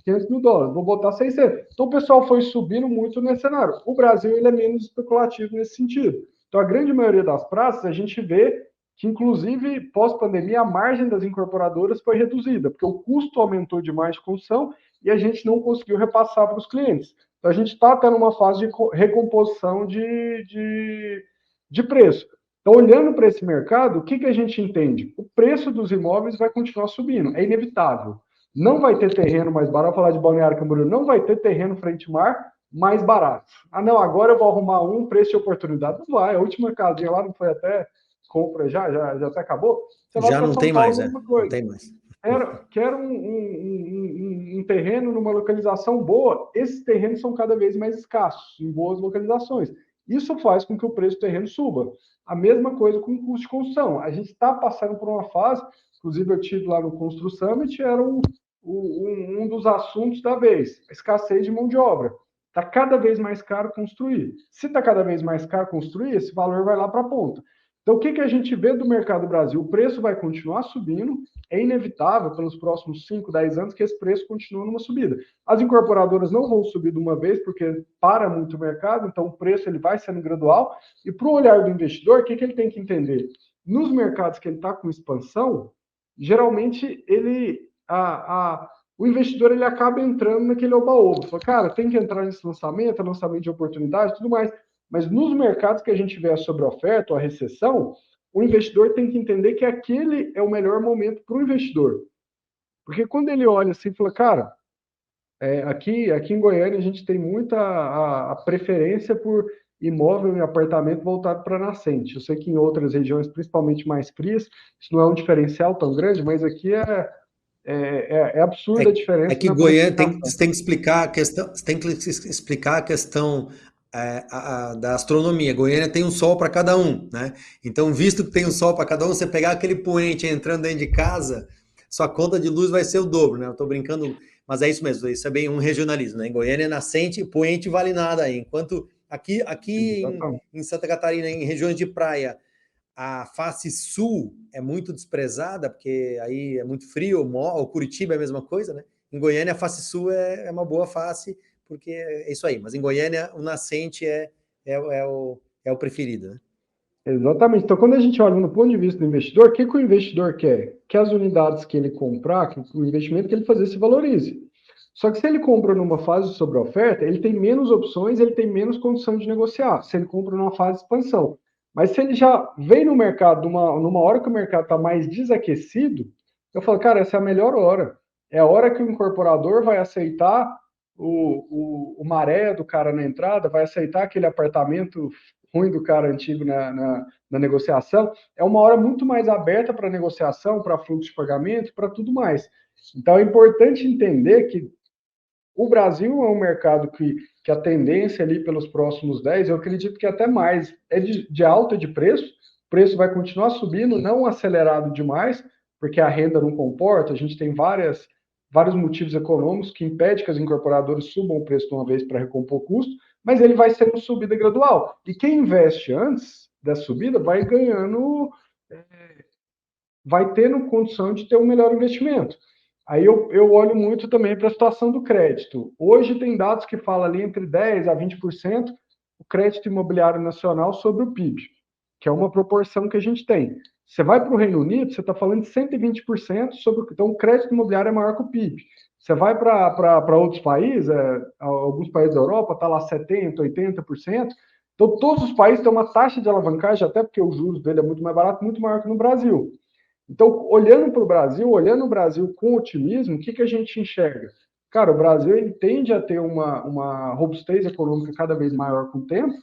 $500 mil, vou botar 600. Então o pessoal foi subindo muito nesse cenário. O Brasil ele é menos especulativo nesse sentido. Então a grande maioria das praças a gente vê que, inclusive, pós-pandemia, a margem das incorporadoras foi reduzida, porque o custo aumentou demais de construção e a gente não conseguiu repassar para os clientes. Então, a gente está tendo uma fase de recomposição de preço. Então, olhando para esse mercado, o que a gente entende? O preço dos imóveis vai continuar subindo, é inevitável. Não vai ter terreno mais barato, vou falar de Balneário Camboriú, não vai ter terreno frente mar mais barato. Ah, não, agora eu vou arrumar um preço de oportunidade. Não vai, a última casinha lá não foi até compra já até acabou. Já não tem mais, não tem mais. quero um terreno numa localização boa. Esses terrenos são cada vez mais escassos, em boas localizações. Isso faz com que o preço do terreno suba. A mesma coisa com o custo de construção. A gente está passando por uma fase, inclusive eu tive lá no Constru Summit, era um dos assuntos da vez, a escassez de mão de obra. Está cada vez mais caro construir. Se está cada vez mais caro construir, esse valor vai lá para a ponta. Então, o que a gente vê do mercado do Brasil? O preço vai continuar subindo, é inevitável pelos próximos 5, 10 anos que esse preço continue numa subida. As incorporadoras não vão subir de uma vez, porque para muito o mercado, então o preço ele vai sendo gradual. E para o olhar do investidor, o que ele tem que entender? Nos mercados que ele está com expansão, geralmente o investidor ele acaba entrando naquele oba-oba. Fala, cara, tem que entrar nesse lançamento de oportunidade, tudo mais. Mas nos mercados que a gente vê a sobreoferta ou a recessão, o investidor tem que entender que aquele é o melhor momento para o investidor. Porque quando ele olha assim e fala, cara, aqui em Goiânia a gente tem muita a preferência por imóvel e apartamento voltado para nascente. Eu sei que em outras regiões, principalmente mais frias, isso não é um diferencial tão grande, mas aqui é absurda a diferença. É que Goiânia você tem que explicar a questão, você tem que explicar a questão da astronomia. Goiânia tem um sol para cada um, né? Então, visto que tem um sol para cada um, você pegar aquele poente entrando dentro de casa, sua conta de luz vai ser o dobro, né? Eu estou brincando, mas é isso mesmo, isso é bem um regionalismo, né? Em Goiânia, nascente, poente vale nada aí. Enquanto aqui em Santa Catarina, em regiões de praia, a face sul é muito desprezada, porque aí é muito frio, o Curitiba é a mesma coisa, né? Em Goiânia, a face sul é uma boa face, porque é isso aí. Mas em Goiânia, o nascente é o preferido, né? Exatamente. Então, quando a gente olha no ponto de vista do investidor, o que o investidor quer? Que as unidades que ele comprar, que o investimento que ele fazer se valorize. Só que se ele compra numa fase de sobreoferta, ele tem menos opções, ele tem menos condição de negociar. Se ele compra numa fase de expansão. Mas se ele já vem no mercado numa hora que o mercado está mais desaquecido, eu falo, cara, essa é a melhor hora. É a hora que o incorporador vai aceitar o maré do cara na entrada, vai aceitar aquele apartamento ruim do cara antigo na negociação. É uma hora muito mais aberta para negociação, para fluxo de pagamento, para tudo mais. Então é importante entender que o Brasil é um mercado que a tendência ali pelos próximos 10, eu acredito que até mais, é de alta de preço. O preço vai continuar subindo, não acelerado demais, porque a renda não comporta. A gente tem vários motivos econômicos que impedem que as incorporadoras subam o preço de uma vez para recompor o custo, mas ele vai sendo subida gradual. E quem investe antes dessa subida vai ganhando, vai tendo condição de ter um melhor investimento. Aí eu olho muito também para a situação do crédito. Hoje tem dados que falam ali entre 10% a 20% o crédito imobiliário nacional sobre o PIB, que é uma proporção que a gente tem. Você vai para o Reino Unido, você está falando de 120% sobre. Então, o crédito imobiliário é maior que o PIB. Você vai para outros países, alguns países da Europa, está lá 70%, 80%. Então, todos os países têm uma taxa de alavancagem, até porque o juros dele é muito mais barato, muito maior que no Brasil. Então, olhando para o Brasil, olhando o Brasil com otimismo, o que a gente enxerga? Cara, o Brasil ele tende a ter uma robustez econômica cada vez maior com o tempo.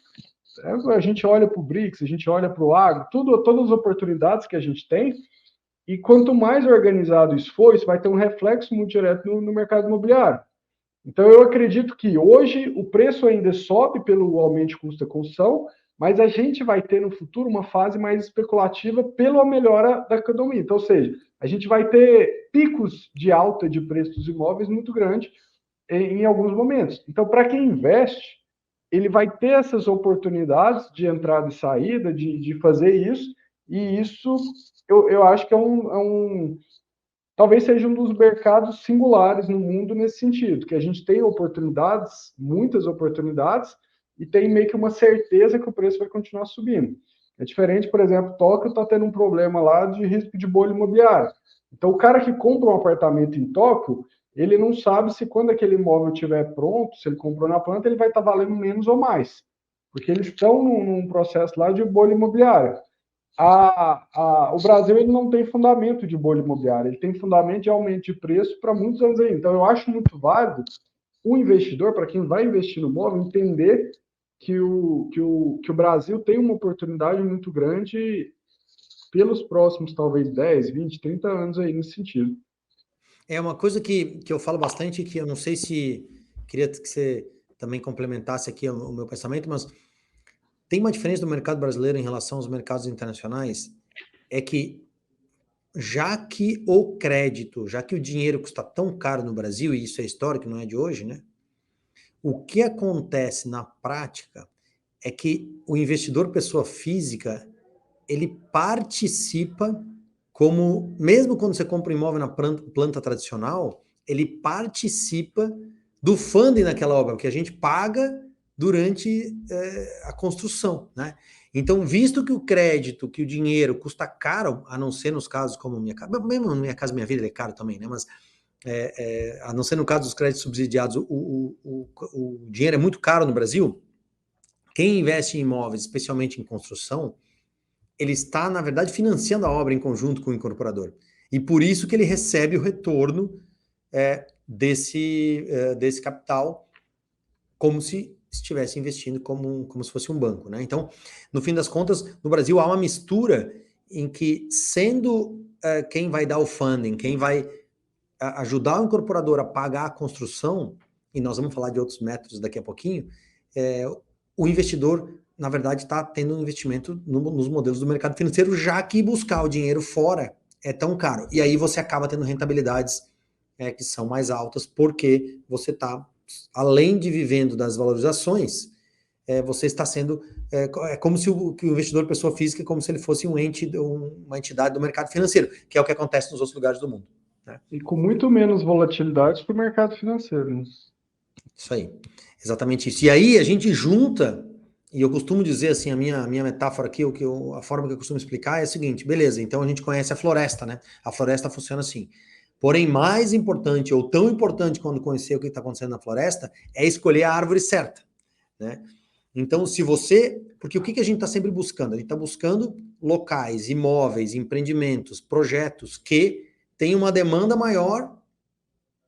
A gente olha para o BRICS, a gente olha para o agro, todas as oportunidades que a gente tem, e quanto mais organizado isso for, isso vai ter um reflexo muito direto no mercado imobiliário. Então, eu acredito que hoje o preço ainda sobe pelo aumento de custo da construção, mas a gente vai ter no futuro uma fase mais especulativa pela melhora da economia. Então, ou seja, a gente vai ter picos de alta de preço dos imóveis muito grande em alguns momentos. Então, para quem investe, ele vai ter essas oportunidades de entrada e saída, de fazer isso, e isso eu acho que talvez seja um dos mercados singulares no mundo nesse sentido, que a gente tem oportunidades, muitas oportunidades, e tem meio que uma certeza que o preço vai continuar subindo. É diferente, por exemplo, Tóquio está tendo um problema lá de risco de bolha imobiliária. Então, o cara que compra um apartamento em Tóquio, ele não sabe se quando aquele imóvel estiver pronto, se ele comprou na planta, ele vai estar valendo menos ou mais. Porque eles estão num processo lá de bolha imobiliária. O Brasil ele não tem fundamento de bolha imobiliária, ele tem fundamento de aumento de preço para muitos anos aí. Então, eu acho muito válido o investidor, para quem vai investir no imóvel, entender que o Brasil tem uma oportunidade muito grande pelos próximos, talvez, 10, 20, 30 anos aí nesse sentido. É uma coisa que eu falo bastante, que eu não sei se queria que você também complementasse aqui o meu pensamento, mas tem uma diferença do mercado brasileiro em relação aos mercados internacionais, é que já que o crédito, já que o dinheiro custa tão caro no Brasil, e isso é histórico, não é de hoje, né? O que acontece na prática é que o investidor pessoa física, ele participa como, mesmo quando você compra um imóvel na planta tradicional, ele participa do funding naquela obra, que a gente paga durante a construção, né? Então, visto que o crédito, que o dinheiro custa caro, a não ser nos casos como Minha Casa, mesmo na Minha Casa Minha Vida ele é caro também, né? Mas a não ser no caso dos créditos subsidiados, o dinheiro é muito caro no Brasil. Quem investe em imóveis, especialmente em construção, ele está, na verdade, financiando a obra em conjunto com o incorporador. E por isso que ele recebe o retorno desse capital como se estivesse investindo como se fosse um banco, né? Então, no fim das contas, no Brasil há uma mistura em que, sendo quem vai dar o funding, quem vai ajudar o incorporador a pagar a construção, e nós vamos falar de outros métodos daqui a pouquinho, o investidor, na verdade, está tendo um investimento nos modelos do mercado financeiro, já que buscar o dinheiro fora é tão caro. E aí você acaba tendo rentabilidades que são mais altas, porque você está, além de vivendo das valorizações, você está sendo... É como se o investidor pessoa física, como se ele fosse uma entidade do mercado financeiro, que é o que acontece nos outros lugares do mundo. Né? E com muito menos volatilidade para o mercado financeiro. Né? Isso aí, exatamente isso. E aí a gente junta, e eu costumo dizer assim, a minha metáfora aqui, a forma que eu costumo explicar é a seguinte, beleza, então a gente conhece a floresta, né? A floresta funciona assim. Porém, mais importante, ou tão importante quando conhecer o que está acontecendo na floresta, é escolher a árvore certa, né? Então, se você... Porque o que a gente está sempre buscando? A gente está buscando locais, imóveis, empreendimentos, projetos que têm uma demanda maior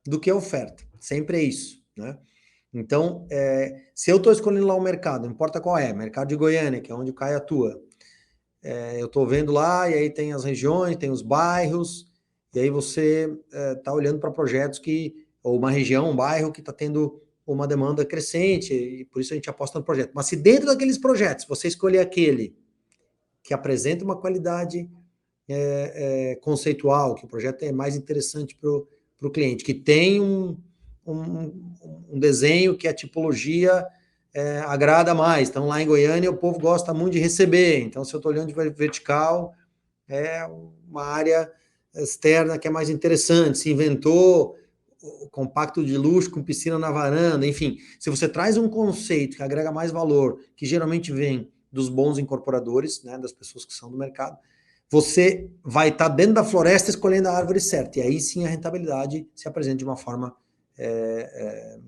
do que a oferta. Sempre é isso, né? Então, se eu estou escolhendo lá o mercado, não importa qual é, mercado de Goiânia, que é onde o Caio atua, eu estou vendo lá, e aí tem as regiões, tem os bairros, e aí você está olhando para projetos ou uma região, um bairro que está tendo uma demanda crescente, e por isso a gente aposta no projeto. Mas se dentro daqueles projetos você escolher aquele que apresenta uma qualidade conceitual, que o projeto é mais interessante para o cliente, que tem um desenho que a tipologia agrada mais. Então, lá em Goiânia, o povo gosta muito de receber. Então, se eu estou olhando de vertical, é uma área externa que é mais interessante. Se inventou o compacto de luxo com piscina na varanda, enfim. Se você traz um conceito que agrega mais valor, que geralmente vem dos bons incorporadores, né, das pessoas que são do mercado, você vai estar dentro da floresta escolhendo a árvore certa. E aí sim a rentabilidade se apresenta de uma forma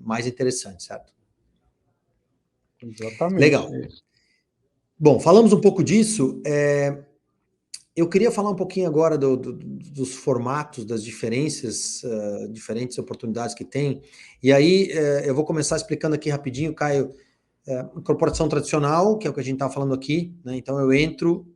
mais interessante, certo? Exatamente. Legal. Bom, falamos um pouco disso. Eu queria falar um pouquinho agora dos formatos, das diferenças, diferentes oportunidades que tem. E aí eu vou começar explicando aqui rapidinho, Caio. Corporação tradicional, que é o que a gente está falando aqui, né? Então eu entro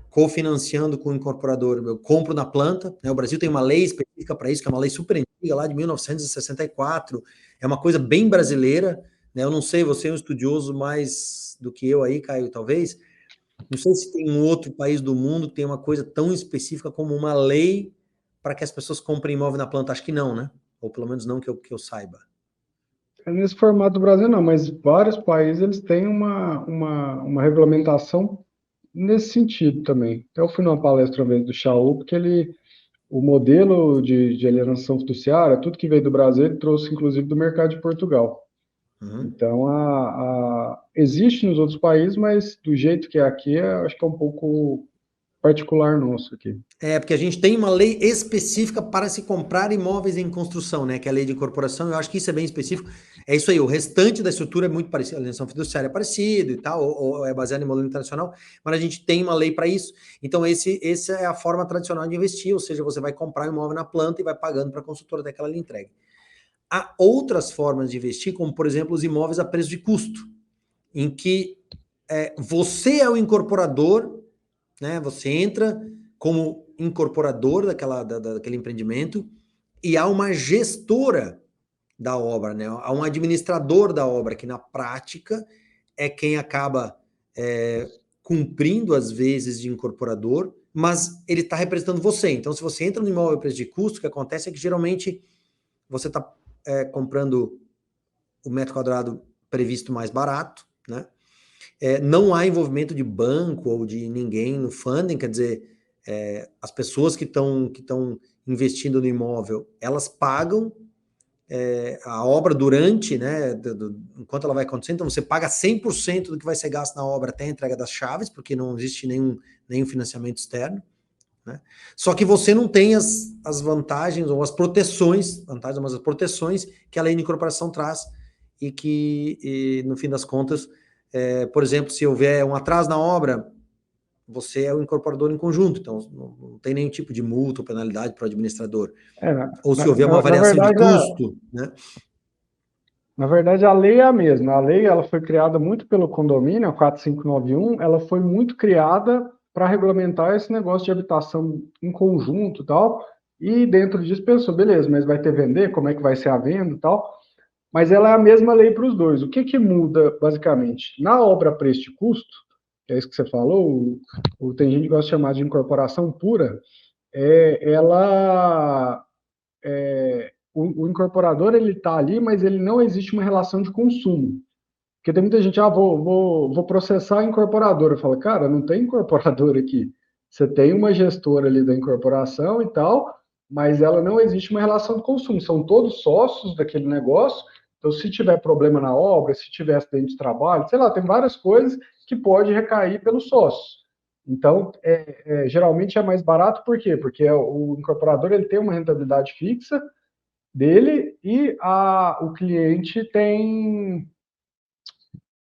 cofinanciando com o incorporador, eu compro na planta, né? O Brasil tem uma lei específica para isso, que é uma lei super antiga, lá de 1964, é uma coisa bem brasileira, né? Eu não sei, você é um estudioso mais do que eu aí, Caio, talvez, não sei se tem um outro país do mundo que tem uma coisa tão específica como uma lei para que as pessoas comprem imóvel na planta, acho que não, né? Ou pelo menos não que eu saiba. É nesse formato do Brasil, não, mas vários países eles têm uma regulamentação nesse sentido também. Até eu fui numa palestra uma vez do Shaul, porque o modelo de alienação fiduciária, tudo que veio do Brasil, ele trouxe inclusive do mercado de Portugal. Uhum. Então, existe nos outros países, mas do jeito que é aqui, acho que é um pouco particular nosso aqui. Porque a gente tem uma lei específica para se comprar imóveis em construção, né? Que é a lei de incorporação. Eu acho que isso é bem específico. É isso aí. O restante da estrutura é muito parecido. A alienação fiduciária é parecido e tal, ou é baseado em modelo internacional, mas a gente tem uma lei para isso. Então, essa é a forma tradicional de investir, ou seja, você vai comprar um imóvel na planta e vai pagando para a construtora até que ela lhe entregue. Há outras formas de investir, como, por exemplo, os imóveis a preço de custo, em que você é o incorporador, né? Você entra como incorporador daquele empreendimento e há uma gestora da obra, né? Há um administrador da obra, que na prática é quem acaba cumprindo as vezes de incorporador, mas ele está representando você. Então, se você entra no imóvel a preço de custo, o que acontece é que geralmente você está comprando o metro quadrado previsto mais barato, né? Não há envolvimento de banco ou de ninguém no funding, quer dizer, as pessoas que estão investindo no imóvel, elas pagam a obra durante, né, enquanto ela vai acontecendo, então você paga 100% do que vai ser gasto na obra até a entrega das chaves, porque não existe nenhum financiamento externo, né? Só que você não tem as vantagens ou as proteções, vantagens, mas as proteções que a lei de incorporação traz e que, no fim das contas, por exemplo, se houver um atraso na obra, você é o incorporador em conjunto, então não tem nenhum tipo de multa ou penalidade para o administrador. Ou se houver uma variação de custo, né? Na verdade, a lei é a mesma. A lei ela foi criada muito pelo condomínio, a 4591, ela foi muito criada para regulamentar esse negócio de habitação em conjunto e tal. E dentro disso pensou, beleza, mas vai ter vender, como é que vai ser a venda e tal. Mas ela é a mesma lei para os dois. O que que muda, basicamente? Na obra preço de custo, que é isso que você falou, tem gente que gosta de chamar de incorporação pura, ela o incorporador ele está ali, mas ele não existe uma relação de consumo. Porque tem muita gente, vou processar a incorporadora. Fala, cara, não tem incorporador aqui. Você tem uma gestora ali da incorporação e tal, mas ela não existe uma relação de consumo. São todos sócios daquele negócio. Então, se tiver problema na obra, se tiver acidente de trabalho, sei lá, tem várias coisas que pode recair pelos sócios. Então, geralmente é mais barato, por quê? Porque o incorporador ele tem uma rentabilidade fixa dele e o cliente tem,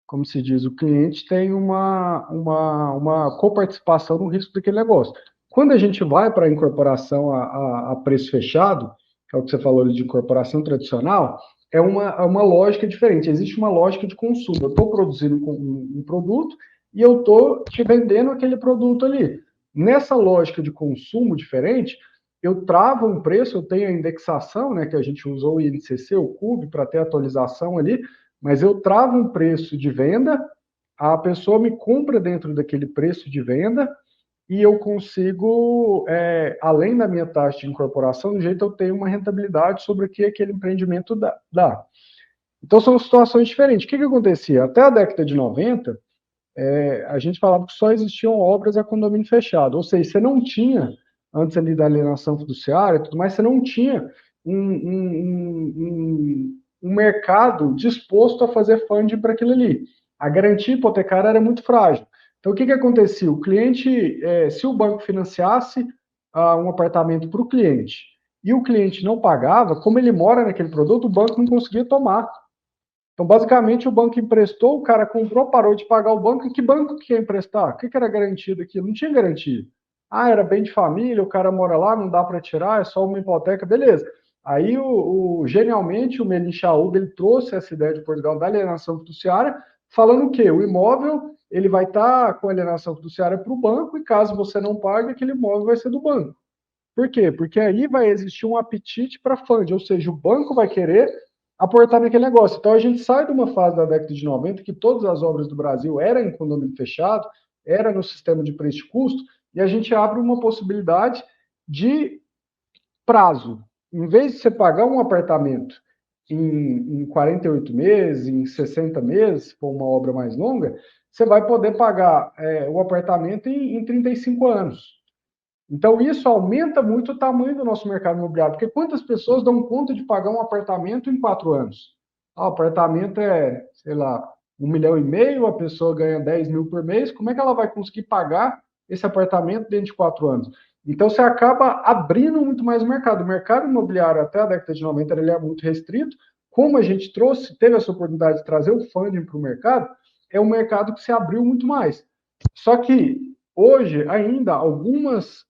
como se diz, o cliente tem uma coparticipação no risco daquele negócio. Quando a gente vai para a incorporação a preço fechado, que é o que você falou ali de incorporação tradicional, é uma lógica diferente. Existe uma lógica de consumo. Eu estou produzindo um produto e eu estou te vendendo aquele produto ali. Nessa lógica de consumo diferente, eu travo um preço, eu tenho a indexação, né, que a gente usou o INCC, o CUB, para ter atualização ali, mas eu travo um preço de venda, a pessoa me compra dentro daquele preço de venda e eu consigo, além da minha taxa de incorporação, do jeito eu tenho uma rentabilidade sobre o que aquele empreendimento dá. Então são situações diferentes. O que acontecia? Até a década de 90, a gente falava que só existiam obras a condomínio fechado, ou seja, você não tinha, antes ali da alienação fiduciária e tudo mais, você não tinha um mercado disposto a fazer funding para aquilo ali. A garantia hipotecária era muito frágil. Então, o que acontecia? O cliente, se o banco financiasse um apartamento para o cliente e o cliente não pagava, como ele mora naquele produto, o banco não conseguia tomar. Então, basicamente, o banco emprestou, o cara comprou, parou de pagar o banco. E que banco que ia emprestar? O que era garantido aqui? Não tinha garantia. Ah, era bem de família, o cara mora lá, não dá para tirar, é só uma hipoteca, beleza. Aí, genialmente, o Melim Chaúb, ele trouxe essa ideia de Portugal da alienação fiduciária, falando o quê? O imóvel ele vai estar com alienação fiduciária para o banco e caso você não pague, aquele imóvel vai ser do banco. Por quê? Porque aí vai existir um apetite para fund, ou seja, o banco vai querer aportar naquele negócio. Então a gente sai de uma fase da década de 90 que todas as obras do Brasil eram em condomínio fechado, era no sistema de preço e custo, e a gente abre uma possibilidade de prazo. Em vez de você pagar um apartamento em 48 meses, em 60 meses, se for uma obra mais longa, você vai poder pagar o apartamento em 35 anos. Então, isso aumenta muito o tamanho do nosso mercado imobiliário, porque quantas pessoas dão conta de pagar um apartamento em 4 anos? O apartamento é, sei lá, 1,5 milhão, a pessoa ganha 10 mil por mês, como é que ela vai conseguir pagar esse apartamento dentro de 4 anos? Então, você acaba abrindo muito mais o mercado. O mercado imobiliário, até a década de 90, ele é muito restrito. Como a gente teve essa oportunidade de trazer o funding para o mercado, é um mercado que se abriu muito mais. Só que hoje, ainda, algumas,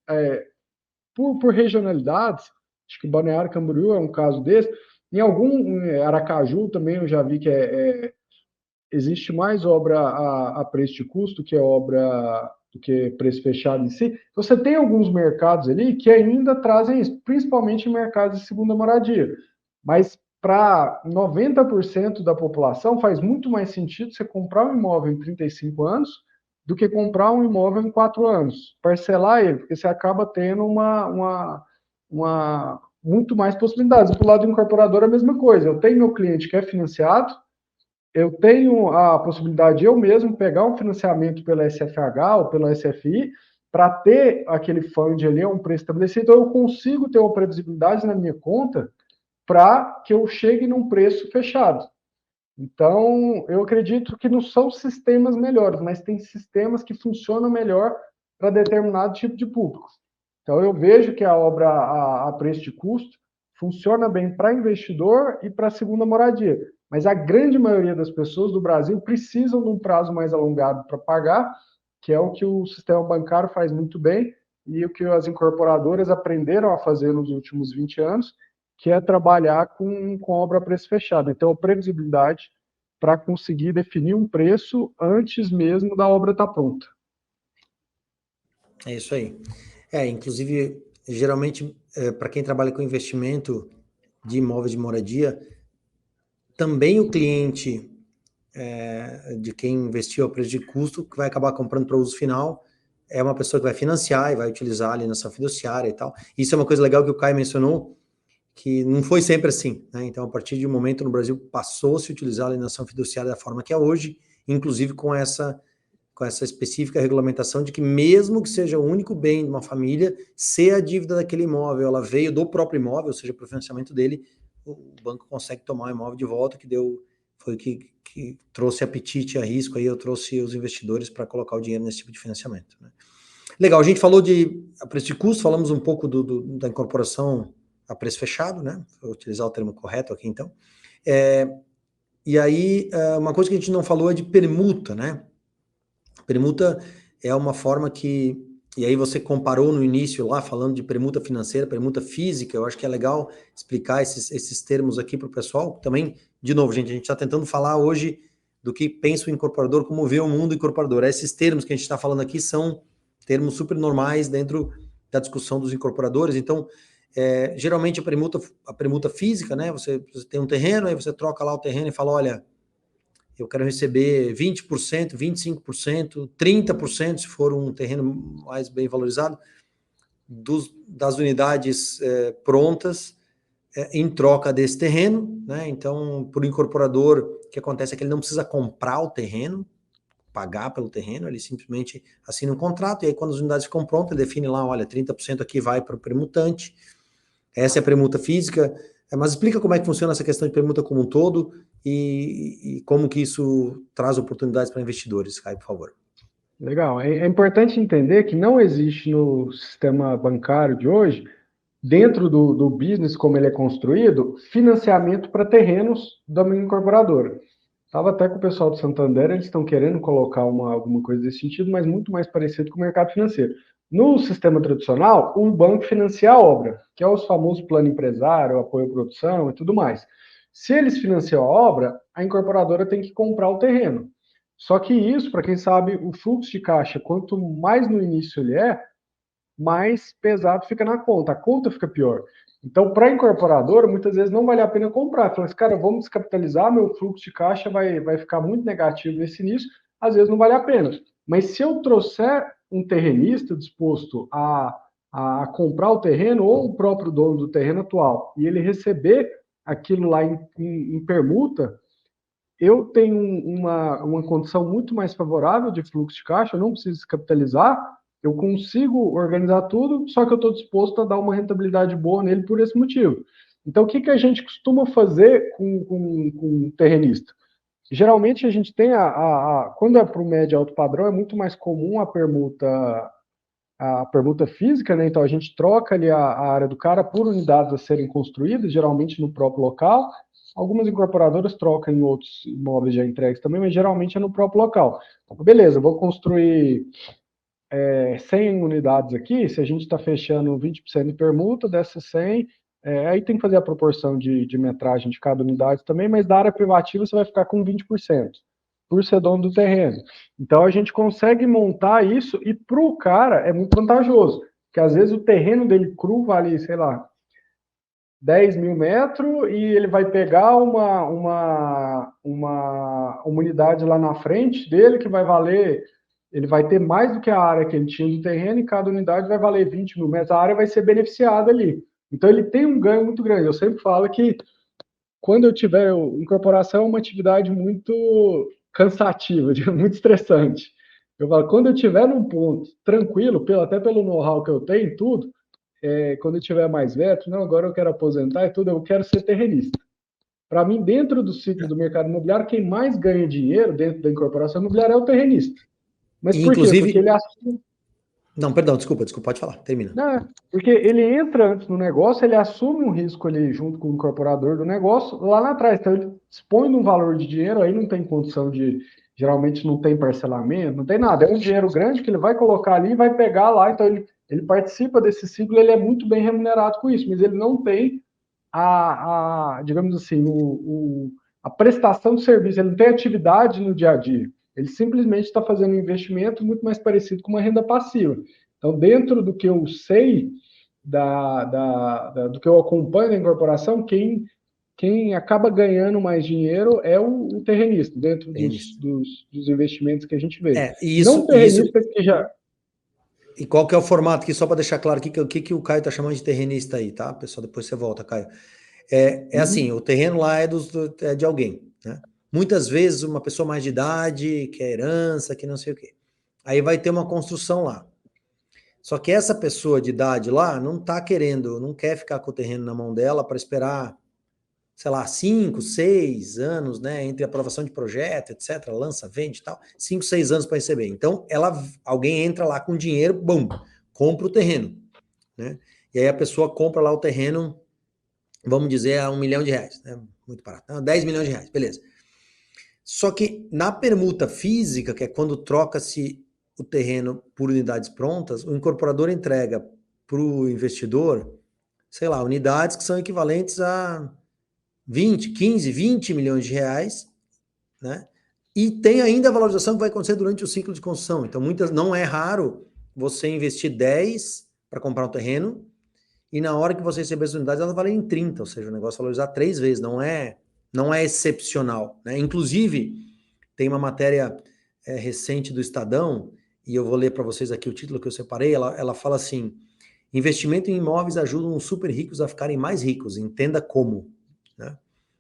por regionalidades, acho que Balneário Camboriú é um caso desse, em Aracaju também eu já vi que existe mais obra a preço de custo que é obra do que preço fechado em si. Você tem alguns mercados ali que ainda trazem isso, principalmente em mercados de segunda moradia. Mas para 90% da população faz muito mais sentido você comprar um imóvel em 35 anos do que comprar um imóvel em 4 anos. Parcelar ele, porque você acaba tendo muito mais possibilidades. Para o lado do incorporador, a mesma coisa. Eu tenho meu cliente que é financiado, eu tenho a possibilidade de eu mesmo pegar um financiamento pela SFH ou pela SFI para ter aquele fund ali a um preço estabelecido, então eu consigo ter uma previsibilidade na minha conta para que eu chegue num preço fechado. Então, eu acredito que não são sistemas melhores, mas tem sistemas que funcionam melhor para determinado tipo de público. Então, eu vejo que a obra a preço de custo funciona bem para investidor e para segunda moradia. Mas a grande maioria das pessoas do Brasil precisam de um prazo mais alongado para pagar, que é o que o sistema bancário faz muito bem e o que as incorporadoras aprenderam a fazer nos últimos 20 anos, que é trabalhar com obra a preço fechado. Então, a previsibilidade para conseguir definir um preço antes mesmo da obra estar pronta. É isso aí. Inclusive, geralmente, para quem trabalha com investimento de imóveis de moradia, também o cliente de quem investiu a preço de custo, que vai acabar comprando para uso final, é uma pessoa que vai financiar e vai utilizar a alienação fiduciária e tal. Isso é uma coisa legal que o Caio mencionou, que não foi sempre assim, né? Então, a partir de um momento no Brasil, passou-se a utilizar a alienação fiduciária da forma que é hoje, inclusive com essa específica regulamentação de que mesmo que seja o único bem de uma família, se a dívida daquele imóvel ela veio do próprio imóvel, ou seja, para o financiamento dele, o banco consegue tomar o imóvel de volta, foi o que trouxe apetite a risco, aí eu trouxe os investidores para colocar o dinheiro nesse tipo de financiamento, né? Legal, a gente falou de a preço de custo, falamos um pouco da incorporação a preço fechado, né? Vou utilizar o termo correto aqui, então. E aí, uma coisa que a gente não falou é de permuta, né? Permuta é uma forma que, e aí você comparou no início lá, falando de permuta financeira, permuta física, eu acho que é legal explicar esses termos aqui para o pessoal. Também, de novo, gente, a gente está tentando falar hoje do que pensa o incorporador, como vê o mundo incorporador. Esses termos que a gente está falando aqui são termos super normais dentro da discussão dos incorporadores. Então, geralmente a permuta física, né? Você tem um terreno, aí você troca lá o terreno e fala, olha, eu quero receber 20%, 25%, 30%, se for um terreno mais bem valorizado, das unidades prontas, em troca desse terreno, né? Então, para o incorporador, o que acontece é que ele não precisa comprar o terreno, pagar pelo terreno, ele simplesmente assina um contrato, e aí quando as unidades ficam prontas, ele define lá, olha, 30% aqui vai para o permutante, essa é a permuta física, mas explica como é que funciona essa questão de permuta como um todo e como que isso traz oportunidades para investidores, Caio, por favor. Legal. É importante entender que não existe no sistema bancário de hoje, dentro do business como ele é construído, financiamento para terrenos da minha incorporadora. Estava até com o pessoal do Santander, eles estão querendo colocar alguma coisa desse sentido, mas muito mais parecido com o mercado financeiro. No sistema tradicional, o banco financia a obra, que é os famosos plano empresário, apoio à produção e tudo mais. Se eles financiam a obra, a incorporadora tem que comprar o terreno. Só que isso, para quem sabe, o fluxo de caixa, quanto mais no início ele mais pesado fica na conta, a conta fica pior. Então, para a incorporadora, muitas vezes não vale a pena comprar. Fala assim, cara, vamos descapitalizar, meu fluxo de caixa vai ficar muito negativo nesse início, às vezes não vale a pena. Mas se eu trouxer um terrenista disposto a comprar o terreno, ou o próprio dono do terreno atual, e ele receber aquilo lá em permuta, eu tenho uma condição muito mais favorável de fluxo de caixa, eu não preciso descapitalizar, eu consigo organizar tudo, só que eu estou disposto a dar uma rentabilidade boa nele por esse motivo. Então, o que a gente costuma fazer com terrenista? Geralmente, a gente tem quando é para o médio alto padrão, é muito mais comum a permuta física, né? Então, a gente troca ali a área do cara por unidades a serem construídas, geralmente no próprio local. Algumas incorporadoras trocam em outros imóveis já entregues também, mas geralmente é no próprio local. Beleza, vou construir 100 unidades aqui, se a gente está fechando 20% de permuta, dessas 100, aí tem que fazer a proporção de metragem de cada unidade também, mas da área privativa você vai ficar com 20%. por ser dono do terreno. Então a gente consegue montar isso e para o cara é muito vantajoso, porque às vezes o terreno dele cru vale, sei lá, 10 mil metros e ele vai pegar uma unidade lá na frente dele que vai valer, ele vai ter mais do que a área que ele tinha do terreno e cada unidade vai valer 20 mil metros, a área vai ser beneficiada ali. Então ele tem um ganho muito grande. Eu sempre falo que quando eu tiver incorporação é uma atividade muito cansativa, muito estressante. Eu falo, quando eu estiver num ponto tranquilo, até pelo know-how que eu tenho, tudo, quando eu tiver mais velho, não, agora eu quero aposentar e tudo, eu quero ser terrenista. Para mim, dentro do ciclo do mercado imobiliário, quem mais ganha dinheiro dentro da incorporação imobiliária é o terrenista. Mas por quê? Porque Inclusive... ele assume... Não, perdão, desculpa, pode falar, termina. Não, porque ele entra antes no negócio, ele assume um risco ali junto com o incorporador do negócio lá atrás. Então ele dispõe de um valor de dinheiro, aí não tem condição de. Geralmente não tem parcelamento, não tem nada. É um dinheiro grande que ele vai colocar ali e vai pegar lá. Então ele participa desse ciclo, ele é muito bem remunerado com isso, mas ele não tem digamos assim, a prestação de serviço, ele não tem atividade no dia a dia. Ele simplesmente está fazendo um investimento muito mais parecido com uma renda passiva. Então, dentro do que eu sei, do que eu acompanho na incorporação, quem acaba ganhando mais dinheiro é o terrenista, dentro dos investimentos que a gente vê. Não o terrenista que já... E qual que é o formato aqui, só para deixar claro aqui, o que o Caio está chamando de terrenista aí, tá, pessoal? Depois você volta, Caio. Assim, o terreno lá é de alguém, né? Muitas vezes uma pessoa mais de idade, que é herança, que não sei o quê. Aí vai ter uma construção lá. Só que essa pessoa de idade lá não está querendo, não quer ficar com o terreno na mão dela para esperar, sei lá, 5, 6 anos, né, entre aprovação de projeto, etc., lança, vende e tal, 5, 6 anos para receber. Então, alguém entra lá com dinheiro, bum, compra o terreno, né? E aí a pessoa compra lá o terreno, vamos dizer, a R$1 milhão, né? Muito barato. Não, 10 milhões de reais, beleza. Só que na permuta física, que é quando troca-se o terreno por unidades prontas, o incorporador entrega para o investidor, sei lá, unidades que são equivalentes a 20, 15, 20 milhões de reais, né? E tem ainda a valorização que vai acontecer durante o ciclo de construção. Então, não é raro você investir 10 para comprar um terreno e na hora que você receber as unidades, elas valem 30, ou seja, o negócio valorizar 3 vezes, não é excepcional, né? Inclusive, tem uma matéria recente do Estadão, e eu vou ler para vocês aqui o título que eu separei, ela fala assim: investimento em imóveis ajuda os super ricos a ficarem mais ricos, entenda como, né?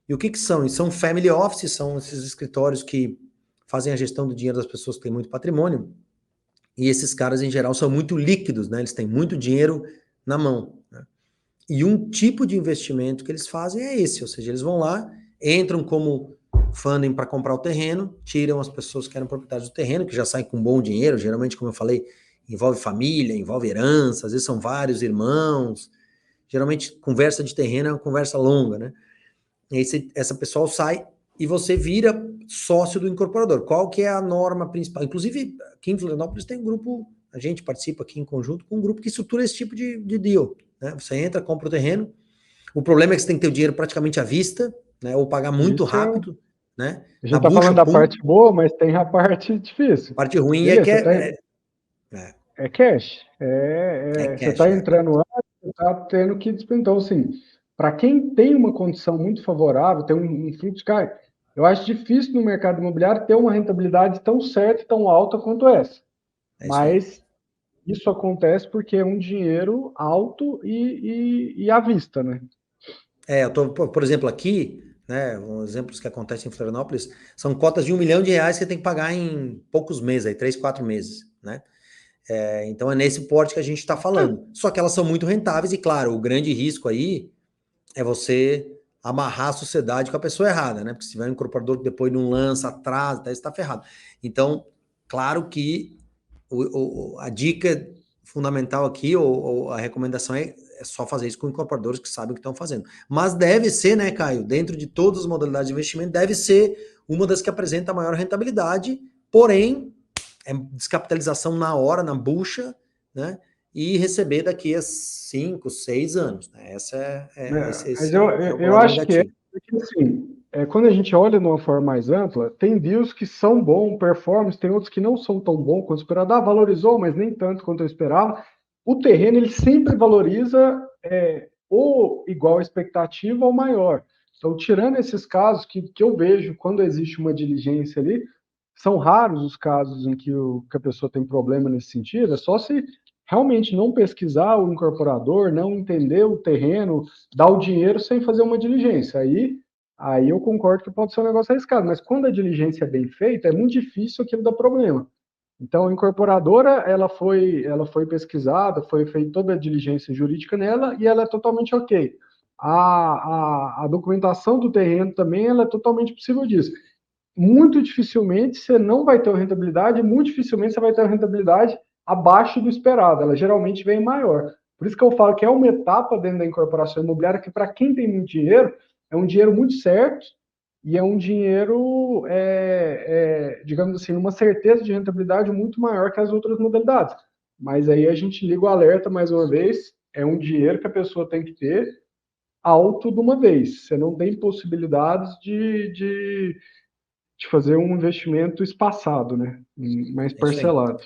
E o que são? São family offices, são esses escritórios que fazem a gestão do dinheiro das pessoas que têm muito patrimônio, e esses caras, em geral, são muito líquidos, né? Eles têm muito dinheiro na mão, né? E um tipo de investimento que eles fazem é esse, ou seja, eles vão lá, entram como funding para comprar o terreno, tiram as pessoas que eram proprietários do terreno, que já saem com bom dinheiro, geralmente, como eu falei, envolve família, envolve herança, às vezes são vários irmãos, geralmente conversa de terreno é uma conversa longa, né? E aí essa pessoa sai e você vira sócio do incorporador. Qual que é a norma principal? Inclusive, aqui em Florianópolis tem um grupo, a gente participa aqui em conjunto com um grupo que estrutura esse tipo de deal, né? Você entra, compra o terreno, o problema é que você tem que ter o dinheiro praticamente à vista, né? Ou pagar muito rápido, né? A Na gente tá bucha, falando da pum. parte boa, mas tem a parte difícil. A parte ruim é que Beleza, é cash. Você cash, está entrando lá, você está tendo que dispensar. Então, assim, para quem tem uma condição muito favorável, tem um fluxo, cara, eu acho difícil no mercado imobiliário ter uma rentabilidade tão certa e tão alta quanto essa. isso aí. Mas isso acontece porque é um dinheiro alto e à vista, né? Eu tô, por exemplo, aqui, né, os exemplos que acontecem em Florianópolis, são cotas de R$1 milhão que você tem que pagar em poucos meses, aí, 3, 4 meses, né? Então é nesse porte que a gente está falando. Só que elas são muito rentáveis e, claro, o grande risco aí é você amarrar a sociedade com a pessoa errada, né? Porque se tiver um incorporador que depois não lança, atrasa, tá, está ferrado. Então, claro que a dica fundamental aqui, ou a recomendação é só fazer isso com incorporadores que sabem o que estão fazendo. Mas deve ser, né, Caio, dentro de todas as modalidades de investimento, deve ser uma das que apresenta a maior rentabilidade, porém, é descapitalização na hora, na bucha, né? E receber daqui a 5, 6 anos. Né? Esse Mas é o grande eu acho que negativo. porque, assim, quando a gente olha de uma forma mais ampla, tem deals que são bons, performance, tem outros que não são tão bons quanto esperado. Valorizou, mas nem tanto quanto eu esperava. O terreno, ele sempre valoriza ou igual à expectativa ou maior. Então, tirando esses casos que eu vejo quando existe uma diligência ali, são raros os casos em que a pessoa tem problema nesse sentido, é só se realmente não pesquisar o incorporador, não entender o terreno, dar o dinheiro sem fazer uma diligência. Aí eu concordo que pode ser um negócio arriscado, mas quando a diligência é bem feita, é muito difícil aquilo dar problema. Então, a incorporadora, ela foi pesquisada, foi feita toda a diligência jurídica nela e ela é totalmente ok. A documentação do terreno também, ela é totalmente possível disso. Muito dificilmente você não vai ter uma rentabilidade, muito dificilmente você vai ter uma rentabilidade abaixo do esperado. Ela geralmente vem maior. Por isso que eu falo que é uma etapa dentro da incorporação imobiliária que, para quem tem muito dinheiro, é um dinheiro muito certo e é um dinheiro, digamos assim, uma certeza de rentabilidade muito maior que as outras modalidades. Mas aí a gente liga o alerta mais uma vez, é um dinheiro que a pessoa tem que ter alto de uma vez. Você não tem possibilidades de fazer um investimento espaçado, né? Mais É isso aí. parcelado.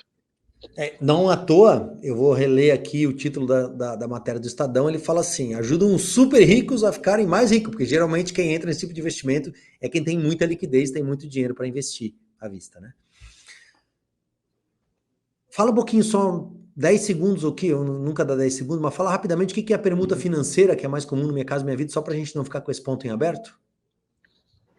Não à toa, eu vou reler aqui o título da matéria do Estadão, ele fala assim, ajudam os super ricos a ficarem mais ricos, porque geralmente quem entra nesse tipo de investimento é quem tem muita liquidez, tem muito dinheiro para investir à vista, né? Fala um pouquinho só, 10 segundos o que, eu nunca dá 10 segundos, mas fala rapidamente o que é a permuta financeira, que é mais comum no Minha Casa Minha Vida, só para a gente não ficar com esse ponto em aberto.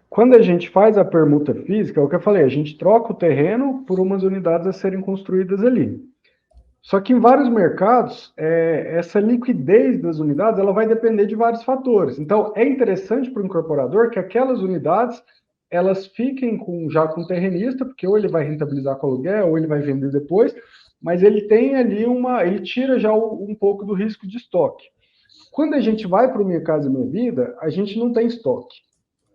Quando a gente faz a permuta física, é o que eu falei, a gente troca o terreno por umas unidades a serem construídas ali. Só que em vários mercados, essa liquidez das unidades ela vai depender de vários fatores. Então, é interessante para o incorporador que aquelas unidades elas fiquem já com o terrenista, porque ou ele vai rentabilizar com aluguel, ou ele vai vender depois, mas ele tem ali ele tira já um pouco do risco de estoque. Quando a gente vai para o Minha Casa Minha Vida, a gente não tem estoque.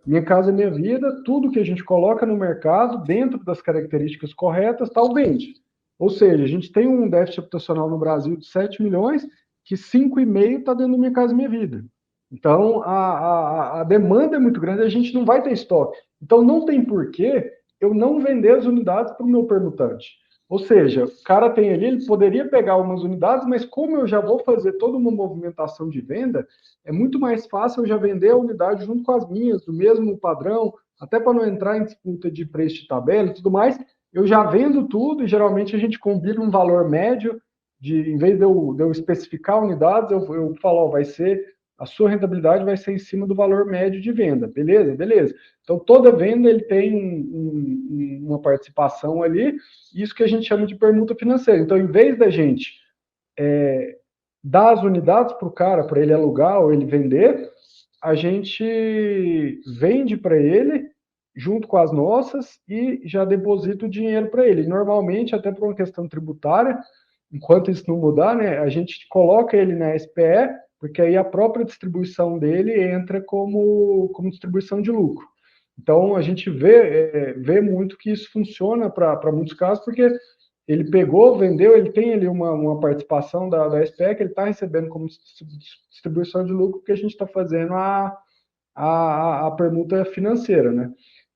Minha Casa Minha Vida, tudo que a gente coloca no mercado, dentro das características corretas, tal, vende. Ou seja, a gente tem um déficit habitacional no Brasil de 7 milhões, que 5,5 está dentro do Minha Casa Minha Vida. Então, a demanda é muito grande, a gente não vai ter estoque. Então, não tem porquê eu não vender as unidades para o meu permutante. Ou seja, o cara tem ali, ele poderia pegar umas unidades, mas como eu já vou fazer toda uma movimentação de venda, é muito mais fácil eu já vender a unidade junto com as minhas, do mesmo padrão, até para não entrar em disputa de preço de tabela e tudo mais, eu já vendo tudo e geralmente a gente combina um valor médio, em vez de eu especificar unidades, eu falo, ó, a sua rentabilidade vai ser em cima do valor médio de venda, beleza? Beleza. Então, toda venda ele tem uma participação ali, isso que a gente chama de permuta financeira. Então, em vez da gente dar as unidades para o cara, para ele alugar ou ele vender, a gente vende para ele junto com as nossas e já deposita o dinheiro para ele. Normalmente, até por uma questão tributária, enquanto isso não mudar, né, a gente coloca ele na SPE, porque aí a própria distribuição dele entra como distribuição de lucro. Então, a gente vê muito que isso funciona para muitos casos, porque ele pegou, vendeu, ele tem ali uma participação da SPE que ele está recebendo como distribuição de lucro, porque a gente está fazendo a permuta financeira, né?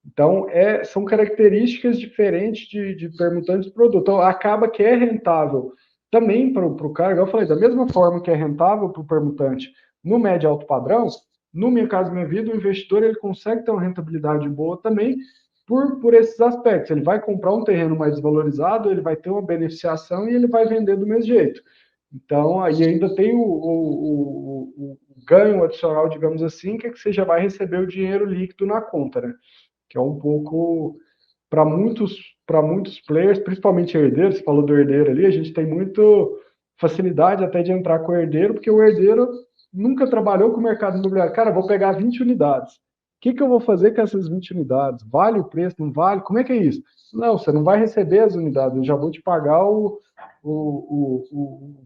Então, são características diferentes de permutantes de produto. Então, acaba que é rentável também para o cara, igual eu falei, da mesma forma que é rentável para o permutante no médio e alto padrão, no Minha Casa Minha Vida, o investidor ele consegue ter uma rentabilidade boa também por esses aspectos. Ele vai comprar um terreno mais desvalorizado, ele vai ter uma beneficiação e ele vai vender do mesmo jeito. Então, aí ainda tem o ganho adicional, digamos assim, que é que você já vai receber o dinheiro líquido na conta, né? Que é um pouco para muitos players, principalmente herdeiros, você falou do herdeiro ali, a gente tem muito facilidade até de entrar com o herdeiro, porque o herdeiro nunca trabalhou com o mercado imobiliário. Cara, vou pegar 20 unidades. O que eu vou fazer com essas 20 unidades? Vale o preço? Não vale? Como é que é isso? Não, você não vai receber as unidades, eu já vou te pagar o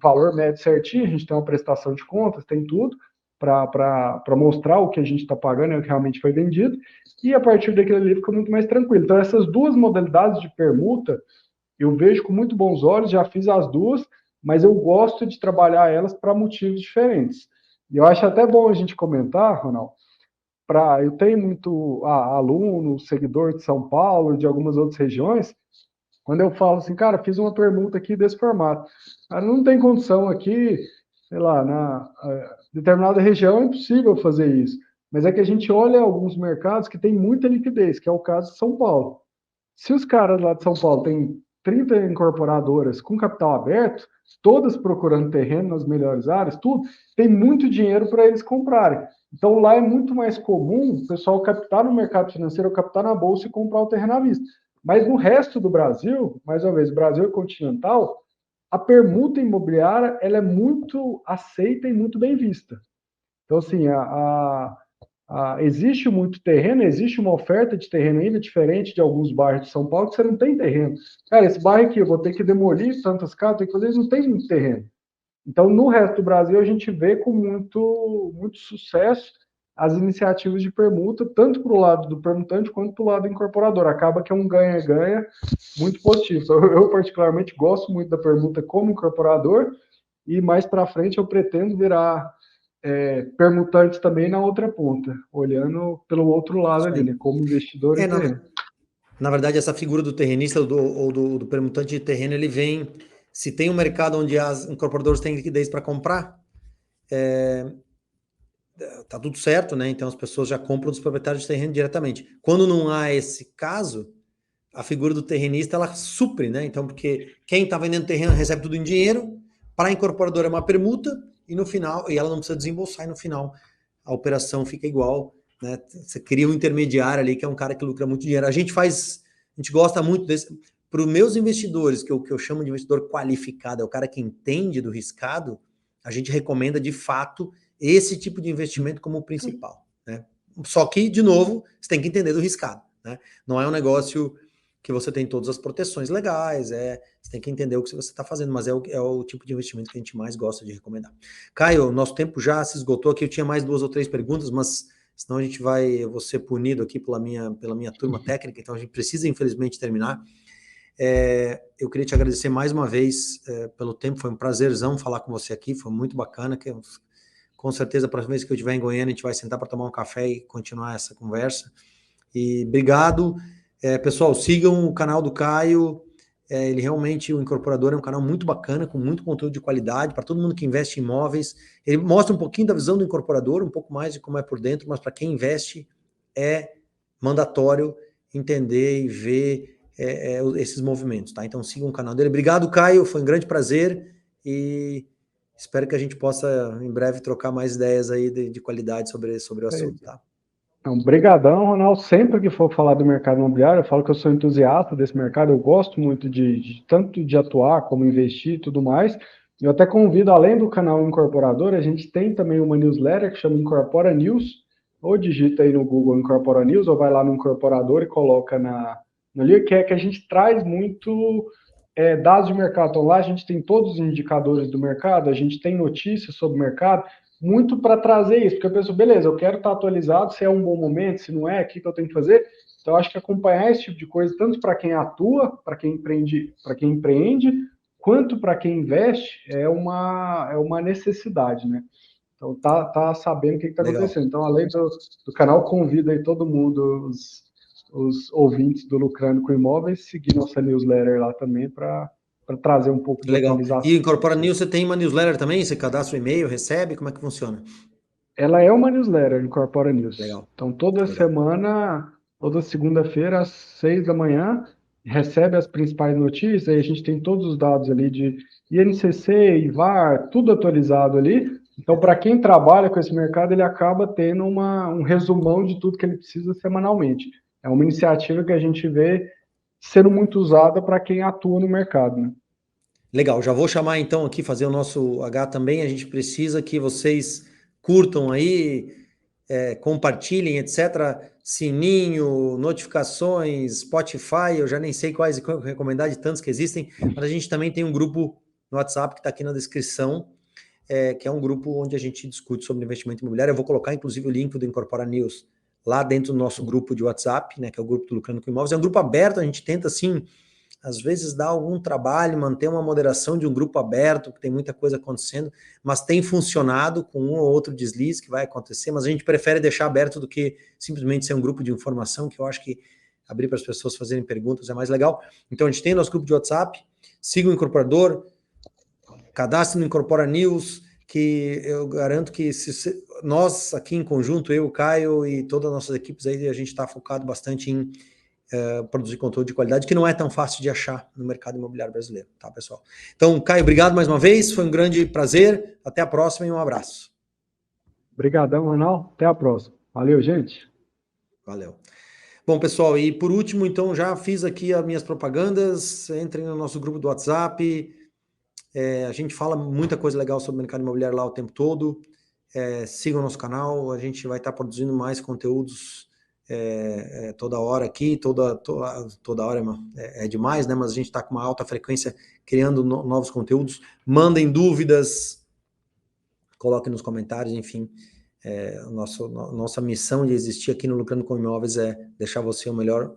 valor médio certinho, a gente tem uma prestação de contas, tem tudo, para mostrar o que a gente está pagando e o que realmente foi vendido, e a partir daquele ali fica muito mais tranquilo. Então, essas duas modalidades de permuta, eu vejo com muito bons olhos, já fiz as duas, mas eu gosto de trabalhar elas para motivos diferentes. E eu acho até bom a gente comentar, Ronaldo, eu tenho muito aluno, seguidor de São Paulo, de algumas outras regiões, quando eu falo assim, cara, fiz uma permuta aqui desse formato. Cara, não tem condição aqui, sei lá, na determinada região é impossível fazer isso. Mas é que a gente olha alguns mercados que tem muita liquidez, que é o caso de São Paulo. Se os caras lá de São Paulo têm 30 incorporadoras com capital aberto, todas procurando terreno nas melhores áreas, tudo, tem muito dinheiro para eles comprarem. Então lá é muito mais comum o pessoal captar no mercado financeiro, captar na bolsa e comprar o terreno à vista. Mas no resto do Brasil, mais uma vez, Brasil e continental, a permuta imobiliária ela é muito aceita e muito bem vista. Então, assim, existe muito terreno, existe uma oferta de terreno ainda diferente de alguns bairros de São Paulo que você não tem terreno. Cara, esse bairro aqui, eu vou ter que demolir tantas casas, tem que fazer isso, não tem muito terreno. Então, no resto do Brasil, a gente vê com muito sucesso as iniciativas de permuta, tanto para o lado do permutante quanto para o lado do incorporador. Acaba que é um ganha-ganha muito positivo. Então, eu, particularmente, gosto muito da permuta como incorporador e mais para frente eu pretendo virar permutante também na outra ponta, olhando pelo outro lado ali, né, como investidor em terreno. Na verdade, essa figura do terrenista ou do permutante de terreno, ele vem, se tem um mercado onde as incorporadoras têm liquidez para comprar, tá tudo certo, né? Então as pessoas já compram dos proprietários de terreno diretamente. Quando não há esse caso, a figura do terrenista, ela supre, né? Então, porque quem está vendendo terreno recebe tudo em dinheiro, para a incorporadora é uma permuta, e no final, e ela não precisa desembolsar, e no final a operação fica igual, né? Você cria um intermediário ali, que é um cara que lucra muito dinheiro. A gente gosta muito desse. Para os meus investidores, que eu chamo de investidor qualificado, é o cara que entende do riscado, a gente recomenda de fato esse tipo de investimento como o principal, né? Só que, de novo, você tem que entender do riscado, né? Não é um negócio que você tem todas as proteções legais, você tem que entender o que você está fazendo, mas é o tipo de investimento que a gente mais gosta de recomendar. Caio, nosso tempo já se esgotou aqui, eu tinha mais 2 ou 3 perguntas, mas senão eu vou ser punido aqui pela minha turma técnica, então a gente precisa, infelizmente, terminar. Eu queria te agradecer mais uma vez pelo tempo, foi um prazerzão falar com você aqui, foi muito bacana, com certeza a próxima vez que eu estiver em Goiânia, a gente vai sentar para tomar um café e continuar essa conversa. E obrigado. Pessoal, sigam o canal do Caio, ele realmente, o Incorporador, é um canal muito bacana, com muito conteúdo de qualidade, para todo mundo que investe em imóveis. Ele mostra um pouquinho da visão do incorporador, um pouco mais de como é por dentro, mas para quem investe é mandatório entender e ver esses movimentos, tá? Então sigam o canal dele. Obrigado, Caio, foi um grande prazer e espero que a gente possa, em breve, trocar mais ideias aí de qualidade sobre o assunto, tá? Então, brigadão, Ronaldo. Sempre que for falar do mercado imobiliário, eu falo que eu sou entusiasta desse mercado, eu gosto muito tanto de atuar como investir e tudo mais. Eu até convido, além do canal Incorporador, a gente tem também uma newsletter que chama Incorpora News, ou digita aí no Google Incorpora News, ou vai lá no Incorporador e coloca no link, que é que a gente traz muito dados de mercado. Então lá a gente tem todos os indicadores do mercado, a gente tem notícias sobre o mercado, muito para trazer isso, porque eu penso, beleza, eu quero estar atualizado, se é um bom momento, se não é, o que eu tenho que fazer. Então, eu acho que acompanhar esse tipo de coisa, tanto para quem atua, para quem empreende, quanto para quem investe, é uma necessidade, né? Então, tá sabendo o que está acontecendo. Então, além do canal, convido aí todo mundo, os ouvintes do Lucrando com Imóveis, seguir nossa newsletter lá também para trazer um pouco de atualização. E Incorpora News, você tem uma newsletter também? Você cadastra o e-mail, recebe? Como é que funciona? Ela é uma newsletter, Incorpora News. Legal. Então, toda semana, toda segunda-feira, às 6 da manhã, recebe as principais notícias, aí a gente tem todos os dados ali de INCC, IVAR, tudo atualizado ali. Então, para quem trabalha com esse mercado, ele acaba tendo um resumão de tudo que ele precisa semanalmente. É uma iniciativa que a gente vê sendo muito usada para quem atua no mercado, né? Legal, já vou chamar então aqui, fazer o nosso H também. A gente precisa que vocês curtam aí, compartilhem, etc. Sininho, notificações, Spotify, eu já nem sei quais recomendar de tantos que existem, mas a gente também tem um grupo no WhatsApp que está aqui na descrição, que é um grupo onde a gente discute sobre investimento imobiliário. Eu vou colocar, inclusive, o link do Incorpora News lá dentro do nosso grupo de WhatsApp, né, que é o grupo do Lucrando com Imóveis. É um grupo aberto, a gente tenta, assim, às vezes dá algum trabalho manter uma moderação de um grupo aberto, que tem muita coisa acontecendo, mas tem funcionado com um ou outro deslize que vai acontecer, mas a gente prefere deixar aberto do que simplesmente ser um grupo de informação, que eu acho que abrir para as pessoas fazerem perguntas é mais legal. Então a gente tem nosso grupo de WhatsApp, siga o Incorporador, cadastre no Incorpora News, que eu garanto que nós aqui em conjunto, eu, o Caio e todas as nossas equipes aí, a gente está focado bastante em produzir conteúdo de qualidade, que não é tão fácil de achar no mercado imobiliário brasileiro, tá, pessoal? Então, Caio, obrigado mais uma vez, foi um grande prazer, até a próxima e um abraço. Obrigadão, Ronaldo. Até a próxima. Valeu, gente. Valeu. Bom, pessoal, e por último, então, já fiz aqui as minhas propagandas, entrem no nosso grupo do WhatsApp, a gente fala muita coisa legal sobre o mercado imobiliário lá o tempo todo, sigam o nosso canal, a gente vai estar produzindo mais conteúdos toda hora aqui, toda hora é demais, né? Mas a gente está com uma alta frequência criando novos conteúdos. Mandem dúvidas, coloquem nos comentários, enfim. Nossa missão de existir aqui no Lucrando com Imóveis é deixar você o melhor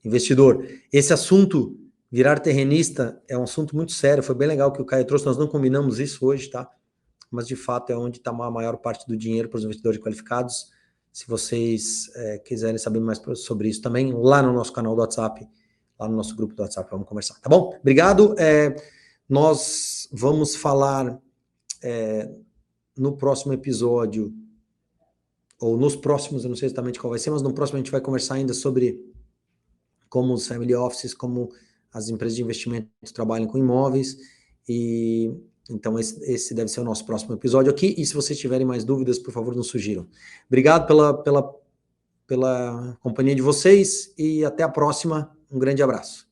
investidor. Esse assunto, virar terrenista, é um assunto muito sério, foi bem legal que o Caio trouxe, nós não combinamos isso hoje, tá? Mas de fato é onde está a maior parte do dinheiro para os investidores qualificados. Se vocês quiserem saber mais sobre isso também, lá no nosso canal do WhatsApp, lá no nosso grupo do WhatsApp, vamos conversar, tá bom? Obrigado. Nós vamos falar no próximo episódio, ou nos próximos, eu não sei exatamente qual vai ser, mas no próximo a gente vai conversar ainda sobre como os family offices, como as empresas de investimento trabalham com imóveis, e então esse deve ser o nosso próximo episódio aqui, e se vocês tiverem mais dúvidas, por favor, nos sugiram. Obrigado pela companhia de vocês, e até a próxima, um grande abraço.